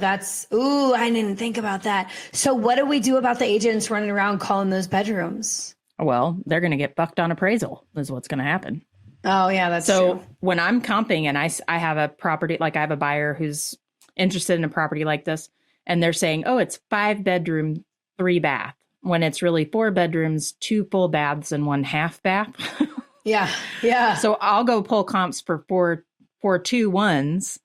I didn't think about that. So what do we do about the agents running around calling those bedrooms? Well, they're going to get fucked on appraisal is what's going to happen. Oh, yeah, that's true. So when I'm comping and I have a property, like I have a buyer who's interested in a property like this, and they're saying, oh, it's 5 bedroom, 3 bath, when it's really 4 bedrooms, 2 full baths, and 1 half bath. Yeah, yeah. So I'll go pull comps for 4 2 1s,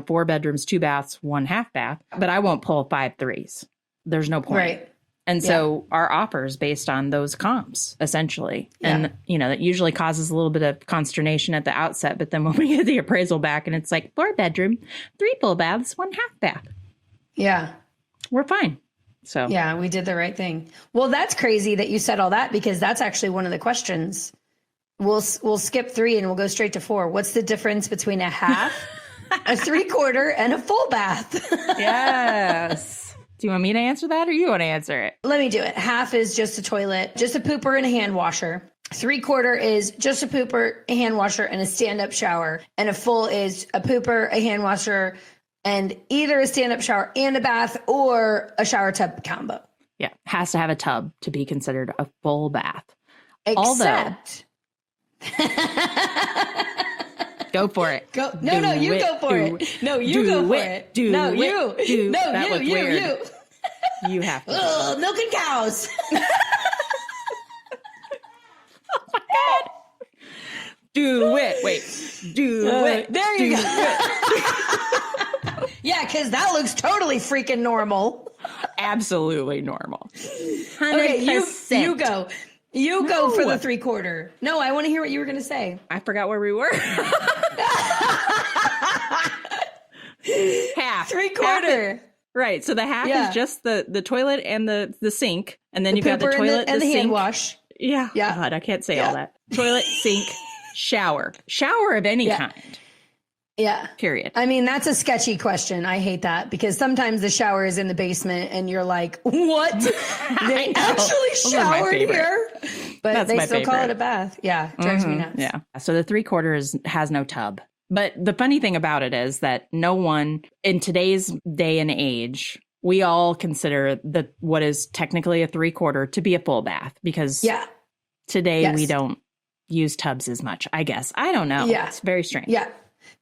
4 bedrooms, 2 baths, 1 half bath, but I won't pull 5 3s. There's no point. Right. And so our offer is based on those comps, essentially. And, that usually causes a little bit of consternation at the outset. But then when we get the appraisal back and it's like 4 bedroom, 3 full baths, 1 half bath. Yeah. We're fine. So, yeah, we did the right thing. Well, that's crazy that you said all that because that's actually one of the questions. We'll skip 3 and we'll go straight to 4. What's the difference between a half a 3/4, and a full bath. Yes. Do you want me to answer that or you want to answer it? Let me do it. Half is just a toilet, just a pooper and a hand washer. 3/4 is just a pooper, a hand washer, and a stand-up shower. And a full is a pooper, a hand washer, and either a stand-up shower and a bath or a shower tub combo. Yeah. Has to have a tub to be considered a full bath. Except... Go for it. Go for it. No, you go for it. No, you. You have to. Ugh, milking cows. Oh my God. Do it. Wait. Do it. There you go. Yeah, because that looks totally freaking normal. Absolutely normal. 100%. Okay, you go. You go for the 3/4. No, I want to hear what you were going to say. I forgot where we were. Half. 3/4. Right. So the half is just the toilet and the sink. And then you've got the toilet and the sink. hand wash. Yeah. God, I can't say all that. Toilet, sink, shower. Shower of any kind. Yeah. Period. I mean, that's a sketchy question. I hate that because sometimes the shower is in the basement and you're like, what? They actually showered here? But they still call it a bath. Yeah. Drives me nuts. Yeah. So the 3/4 has no tub. But the funny thing about it is that no one in today's day and age, we all consider what is technically a 3/4 to be a full bath because today we don't use tubs as much, I guess. I don't know. Yeah. It's very strange. Yeah.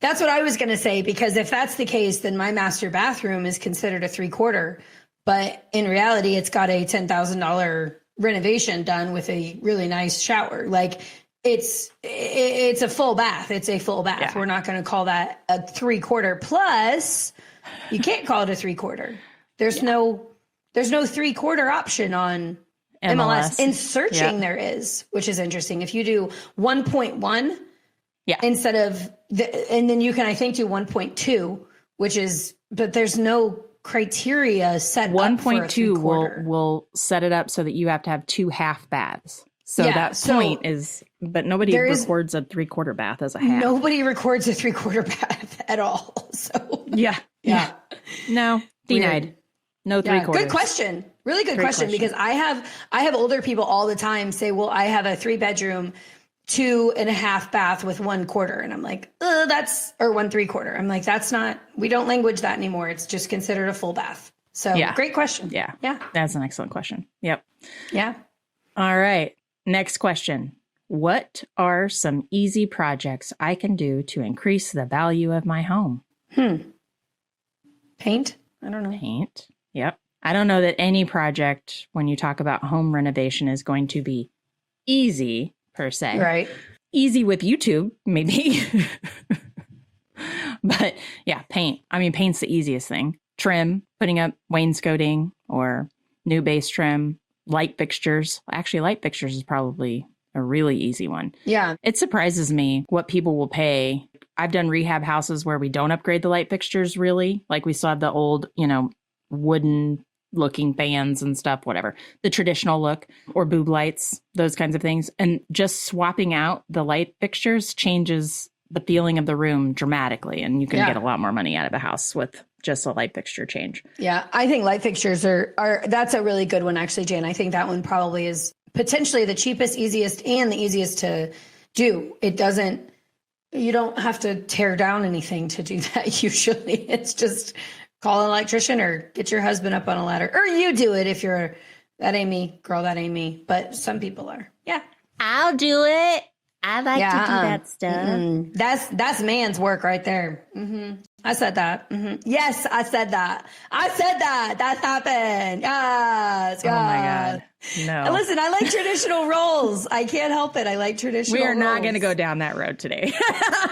That's what I was going to say, because if that's the case, then my master bathroom is considered a 3/4. But in reality, it's got a $10,000 renovation done with a really nice shower. Like it's a full bath. It's a full bath. Yeah. We're not going to call that a 3/4. Plus, you can't call it a 3/4. There's no 3/4 option on MLS. In searching, there is, which is interesting. If you do 1.1 instead of and then you can, I think, do 1.2, which is, but there's no criteria set 1.2 will set it up so that you have to have 2 half baths. So that point is, but nobody records a 3/4 bath as a half. Nobody records a 3/4 bath at all. So yeah. No, denied. Weird. No 3/4. Good question. Really good question. Because I have older people all the time say, well, I have a 3-bedroom, 2.5 bath with 1/4. And I'm like, that's, or 1/3. I'm like, that's not, we don't language that anymore. It's just considered a full bath. So great question. Yeah. That's an excellent question. Yep. Yeah. All right. Next question. What are some easy projects I can do to increase the value of my home? Paint? I don't know. Paint. Yep. I don't know that any project, when you talk about home renovation, is going to be easy per se. Right. Easy with YouTube, maybe. But yeah, paint. I mean, paint's the easiest thing. Trim, putting up wainscoting or new base trim, light fixtures. Actually, light fixtures is probably a really easy one. Yeah. It surprises me what people will pay. I've done rehab houses where we don't upgrade the light fixtures really. Like we still have the old, wooden looking fans and stuff, whatever. The traditional look or boob lights, those kinds of things. And just swapping out the light fixtures changes the feeling of the room dramatically. And you can get a lot more money out of a house with just a light fixture change. Yeah. I think light fixtures are that's a really good one, actually, Jane. I think that one probably is potentially the cheapest, easiest, and the easiest to do. You don't have to tear down anything to do that. Usually it's just call an electrician or get your husband up on a ladder, or you do it if you're, that ain't me, girl, that ain't me. But some people are. Yeah. I'll do it. I like to do that stuff. Mm-hmm. That's man's work right there. Mm-hmm. I said that. Mm-hmm. Yes, I said that. That happened. Yes. Oh my God. No. Listen, I like traditional roles. I can't help it. I like traditional roles. We are not going to go down that road today.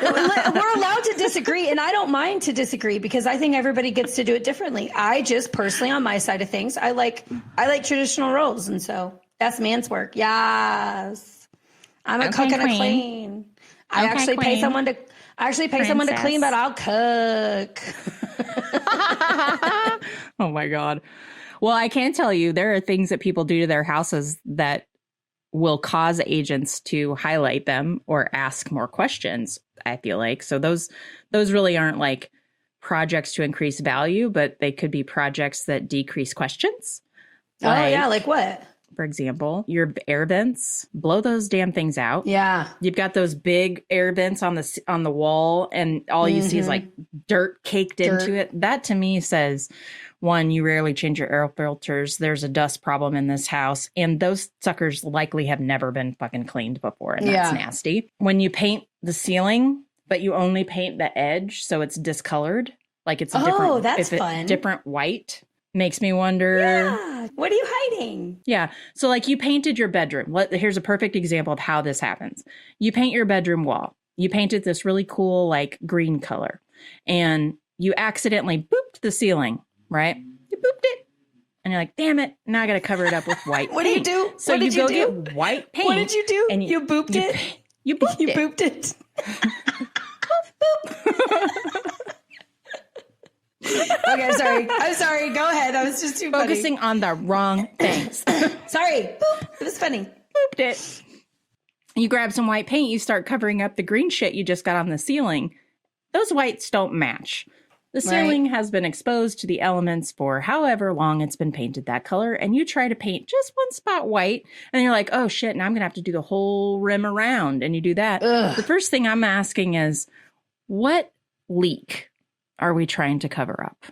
We're allowed to disagree, and I don't mind to disagree because I think everybody gets to do it differently. I just personally, on my side of things, I like traditional roles, and so that's man's work. Yes. I'm a cook and a clean. I actually pay someone to clean, but I'll cook. Oh my God. Well, I can tell you there are things that people do to their houses that will cause agents to highlight them or ask more questions, I feel like. So those really aren't like projects to increase value, but they could be projects that decrease questions. Like what? For example, your air vents, blow those damn things out. Yeah. You've got those big air vents on the wall, and all you see is like dirt caked into it. That to me says, one, you rarely change your air filters. There's a dust problem in this house, and those suckers likely have never been fucking cleaned before, and that's nasty. When you paint the ceiling, but you only paint the edge, so it's discolored, like it's a different, that's fun. Different white. Makes me wonder. Yeah. What are you hiding? Yeah. So like you painted your bedroom. Here's a perfect example of how this happens. You paint your bedroom wall. You painted this really cool like green color, and you accidentally booped the ceiling, right? You booped it. And you're like, damn it. Now I got to cover it up with white What paint. do you do? So what you did go you do? get white paint. What did you do? And you booped it? You booped you it. Booped it. Okay, I'm sorry. Go ahead. I was just too Focusing on the wrong things. Sorry. Boop. It was funny. Booped it. You grab some white paint. You start covering up the green shit you just got on the ceiling. Those whites don't match. The ceiling has been exposed to the elements for however long it's been painted that color, and you try to paint just one spot white, and you're like, oh shit, now I'm going to have to do the whole rim around, and you do that. Ugh. The first thing I'm asking is, what leak are we trying to cover up?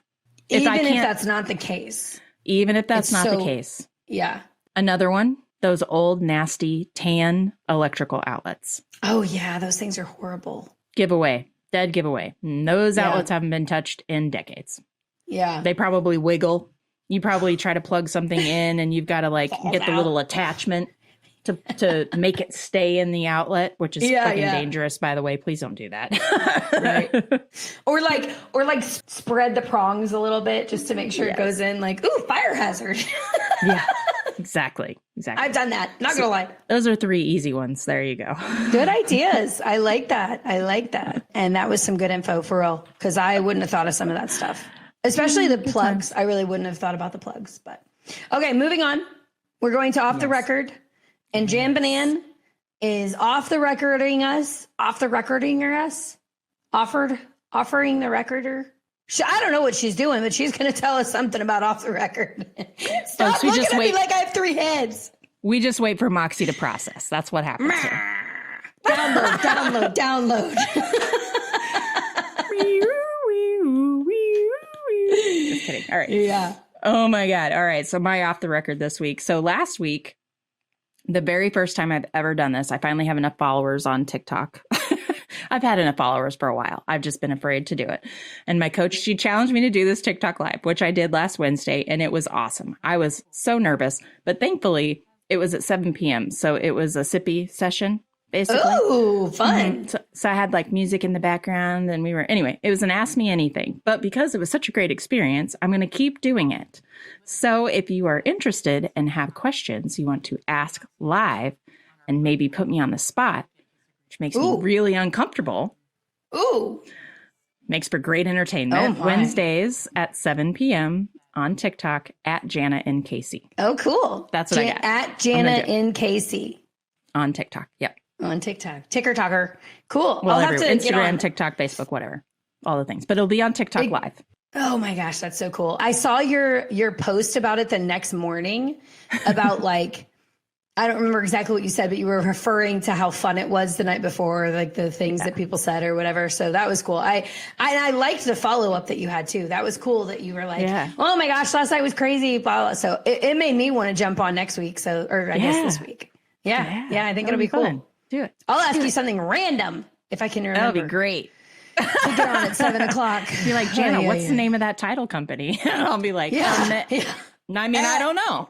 Even if that's not the case. Even if that's not the case. Yeah. Another one, those old, nasty, tan electrical outlets. Oh, yeah. Those things are horrible. Giveaway. Dead giveaway. Those outlets haven't been touched in decades. Yeah. They probably wiggle. You probably try to plug something in, and you've got to like get the little attachment to make it stay in the outlet, which is fucking dangerous, by the way. Please don't do that. Right. Or like spread the prongs a little bit just to make sure it goes in, like, ooh, fire hazard. Yeah, exactly. I've done that. Not gonna lie. Those are 3 easy ones. There you go. Good ideas. I like that. And that was some good info for real, because I wouldn't have thought of some of that stuff, especially the plugs. I really wouldn't have thought about the plugs. But okay, moving on. We're going to off the record. And Jan Banan is offering the recorder. I don't know what she's doing, but she's going to tell us something about off the record. Stop looking at me like I have 3 heads. We just wait for Moxie to process. That's what happens here. Download. Just kidding. All right. Yeah. Oh my God. All right. So my off the record this week. So last week, the very first time I've ever done this, I finally have enough followers on TikTok. I've had enough followers for a while. I've just been afraid to do it. And my coach, she challenged me to do this TikTok live, which I did last Wednesday, and it was awesome. I was so nervous, but thankfully it was at 7 p.m. So it was a sippy session, basically. Oh, fun. Mm-hmm. So I had like music in the background, and anyway, it was an Ask Me Anything. But because it was such a great experience, I'm going to keep doing it. So if you are interested and have questions you want to ask live and maybe put me on the spot, which makes me really uncomfortable. Ooh. Makes for great entertainment. Wednesdays at 7 p.m. on TikTok at Jana and Casey. Oh, cool. That's what I got. At Jana and Casey. On TikTok. Yep. On TikTok. Ticker talker. Cool. Well, I'll have to Instagram, TikTok, Facebook, whatever. All the things. But it'll be on TikTok live. Oh my gosh, that's so cool. I saw your post about it the next morning about like, I don't remember exactly what you said, but you were referring to how fun it was the night before, like the things that people said or whatever. So that was cool. I liked the follow up that you had too. That was cool that you were like, oh my gosh, last night was crazy. Blah, blah. So it made me want to jump on next week. So, or I guess this week. Yeah. I think it'll be cool. Fun. Do it. I'll ask you something random if I can remember. That'll be great. To get on at 7 o'clock. You're like, Jana, what's the name of that title company? And I'll be like, I don't know.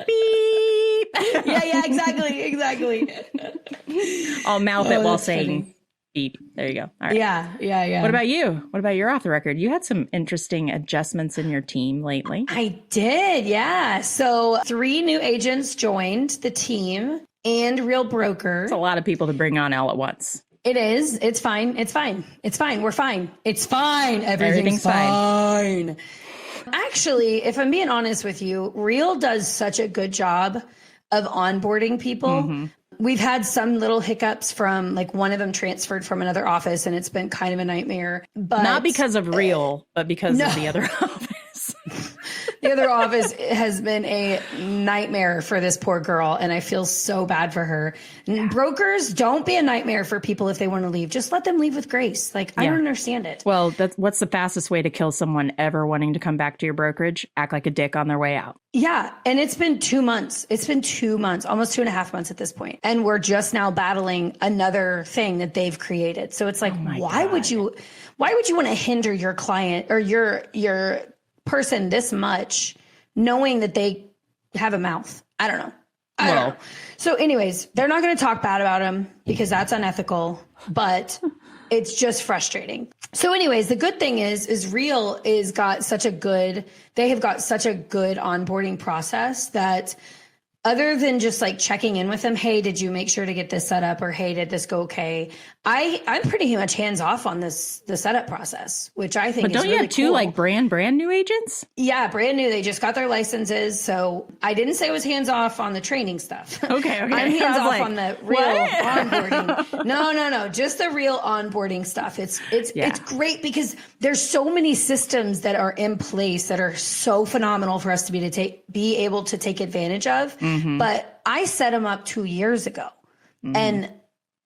Beep. Yeah, exactly. I'll mouth it while saying beep. There you go. All right. Yeah. What about you? What about your off the record? You had some interesting adjustments in your team lately. I did, yeah. So 3 new agents joined the team and Real Broker. It's a lot of people to bring on all at once. It is. It's fine. We're fine. It's fine. Everything's fine. Actually, if I'm being honest with you, Real does such a good job of onboarding people. We've had some little hiccups from like one of them transferred from another office and it's been kind of a nightmare. But Not because of Real, but because of the other office. The other office has been a nightmare for this poor girl, and I feel so bad for her. Brokers, don't be a nightmare for people if they want to leave. Just let them leave with grace. Like, I don't understand it. Well, what's the fastest way to kill someone ever wanting to come back to your brokerage? Act like a dick on their way out. Yeah. And it's been 2 months. It's been 2 months, almost 2.5 months at this point. And we're just now battling another thing that they've created. So it's like, why would you want to hinder your client or your person this much, knowing that they have a mouth? I don't know. I don't know. So anyways, they're not going to talk bad about him because that's unethical, but it's just frustrating. So anyways, the good thing is Real they have got such a good onboarding process that other than just like checking in with them, hey, did you make sure to get this set up? Or hey, did this go okay? I'm pretty much hands off on the setup process, which I think is really cool. But don't you have two like brand new agents? Yeah, brand new. They just got their licenses. So I didn't say it was hands off on the training stuff. Okay. I'm hands off on the Real onboarding. No. Just the Real onboarding stuff. It's great because there's so many systems that are in place that are so phenomenal for us to be able to take advantage of. But I set them up 2 years ago, and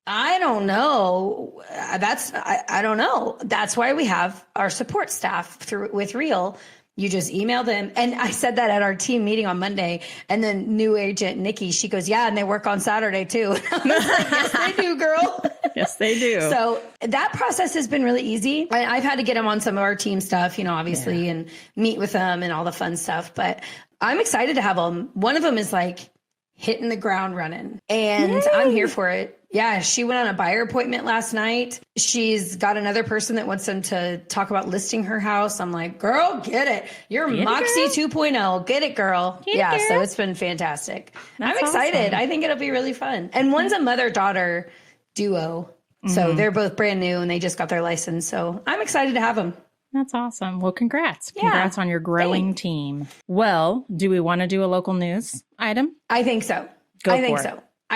I don't know. I don't know. That's why we have our support staff with Real. You just email them. And I said that at our team meeting on Monday. And then new agent Nikki, she goes, yeah, and they work on Saturday too. I was like, yes, they do, girl. Yes, they do. So that process has been really easy. I've had to get them on some of our team stuff, obviously, and meet with them and all the fun stuff. But I'm excited to have them. One of them is like hitting the ground running, and I'm here for it. Yeah, she went on a buyer appointment last night. She's got another person that wants them to talk about listing her house. I'm like, girl, get it. You're Moxie 2.0. Get it, girl. So it's been fantastic. I'm excited. Awesome. I think it'll be really fun. And one's a mother-daughter duo. So they're both brand new and they just got their license. So I'm excited to have them. That's awesome. Well, congrats. Congrats on your growing team. Well, do we want to do a local news item? I think so. I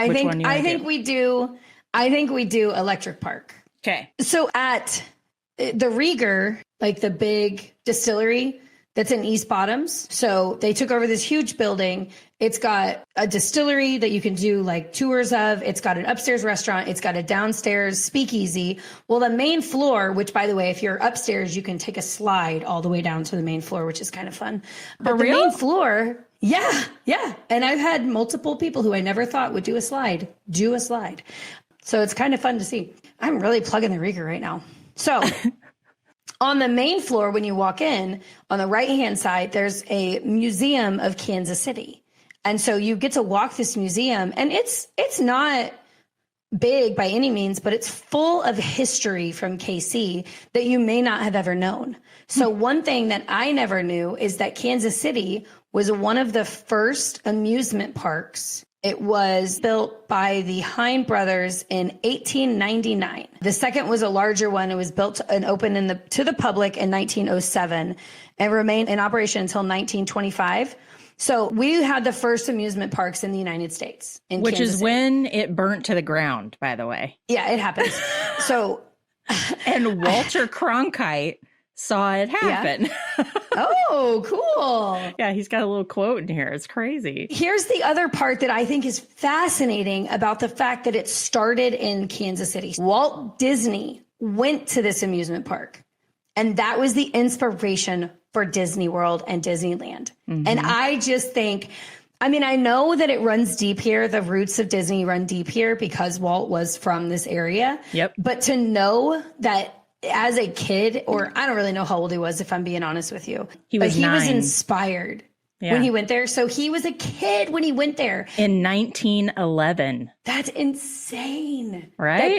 think we do Electric Park. Okay. So at the Rieger, like the big distillery that's in East Bottoms. So they took over this huge building. It's got a distillery that you can do like tours of. It's got an upstairs restaurant. It's got a downstairs speakeasy. Well, the main floor, which by the way, if you're upstairs, you can take a slide all the way down to the main floor, which is kind of fun. But the main floor, yeah. And I've had multiple people who I never thought would do a slide. So it's kind of fun to see. I'm really plugging the Rieger right now. So on the main floor, when you walk in, on the right-hand side, there's a museum of Kansas City. And so you get to walk this museum, and it's not big by any means, but it's full of history from KC that you may not have ever known. So one thing that I never knew is that Kansas City was one of the first amusement parks. It was built by the Hine brothers in 1899. The second was a larger one. It was built and opened to the public in 1907 and remained in operation until 1925. So we had the first amusement parks in the United States. Which is when it burnt to the ground, by the way. Yeah, it happens. So, and Walter Cronkite saw it happen. Yeah. Oh, cool. Yeah, he's got a little quote in here. It's crazy. Here's the other part that I think is fascinating about the fact that it started in Kansas City. Walt Disney went to this amusement park, and that was the inspiration for Disney World and Disneyland. And I just think, I know that it runs deep here. The roots of Disney run deep here because Walt was from this area. Yep. But to know that as a kid, or I don't really know how old he was, if I'm being honest with you. He was inspired when he went there. So he was a kid when he went there. In 1911. That's insane. Right?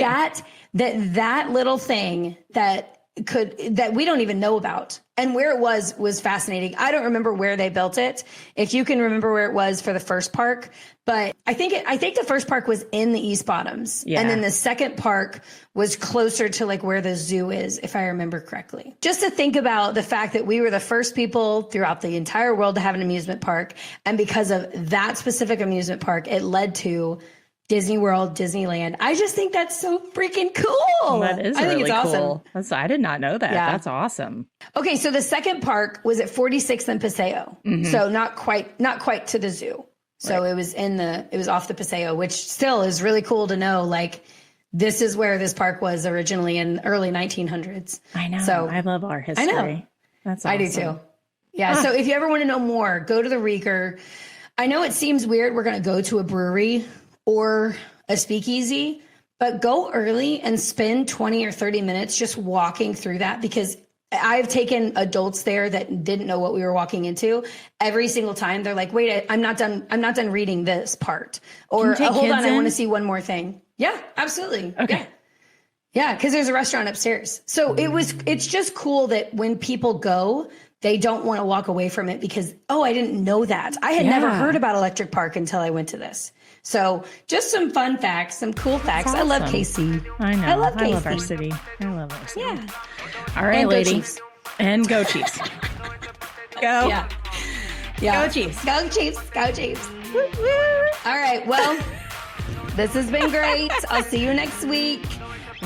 That little thing that that we don't even know about. And where it was fascinating. I don't remember where they built it. If you can remember where it was for the first park, but I think the first park was in the East Bottoms. Yeah. And then the second park was closer to like where the zoo is, if I remember correctly. Just to think about the fact that we were the first people throughout the entire world to have an amusement park. And because of that specific amusement park, it led to Disney World, Disneyland. I just think that's so freaking cool. That is I think really it's cool. awesome. I did not know that. Yeah. That's awesome. Okay, so the second park was at 46th and Paseo. So not quite to the zoo. So it was off the Paseo, which still is really cool to know. Like, this is where this park was originally in early 1900s. I know. So I love our history. I know. That's awesome. I do too. Yeah. So if you ever want to know more, go to the Rieger. I know it seems weird. We're going to go to a brewery or a speakeasy, but go early and spend 20 or 30 minutes just walking through that, because I've taken adults there that didn't know what we were walking into. Every single time they're like, wait, I'm not done reading this part. Or hold on, I want to see one more thing. Yeah, absolutely. Okay. Yeah, because there's a restaurant upstairs. So it's just cool that when people go, they don't want to walk away from it because, I didn't know that. I had never heard about Electric Park until I went to this. So just some fun facts, some cool facts. Awesome. I love KC. I know. I love KC. I love our city. I love our city. Yeah. All right, And go lady. Chiefs. And go Chiefs. Go. Yeah. Go Chiefs. Go Chiefs. Go Chiefs. All right. Well, this has been great. I'll see you next week.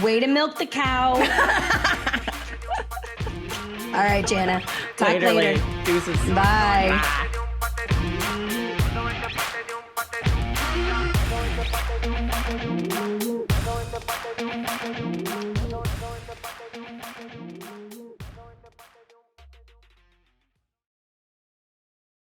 Way to milk the cow. All right, Jana. Talk later. Deuces. Bye. Bye.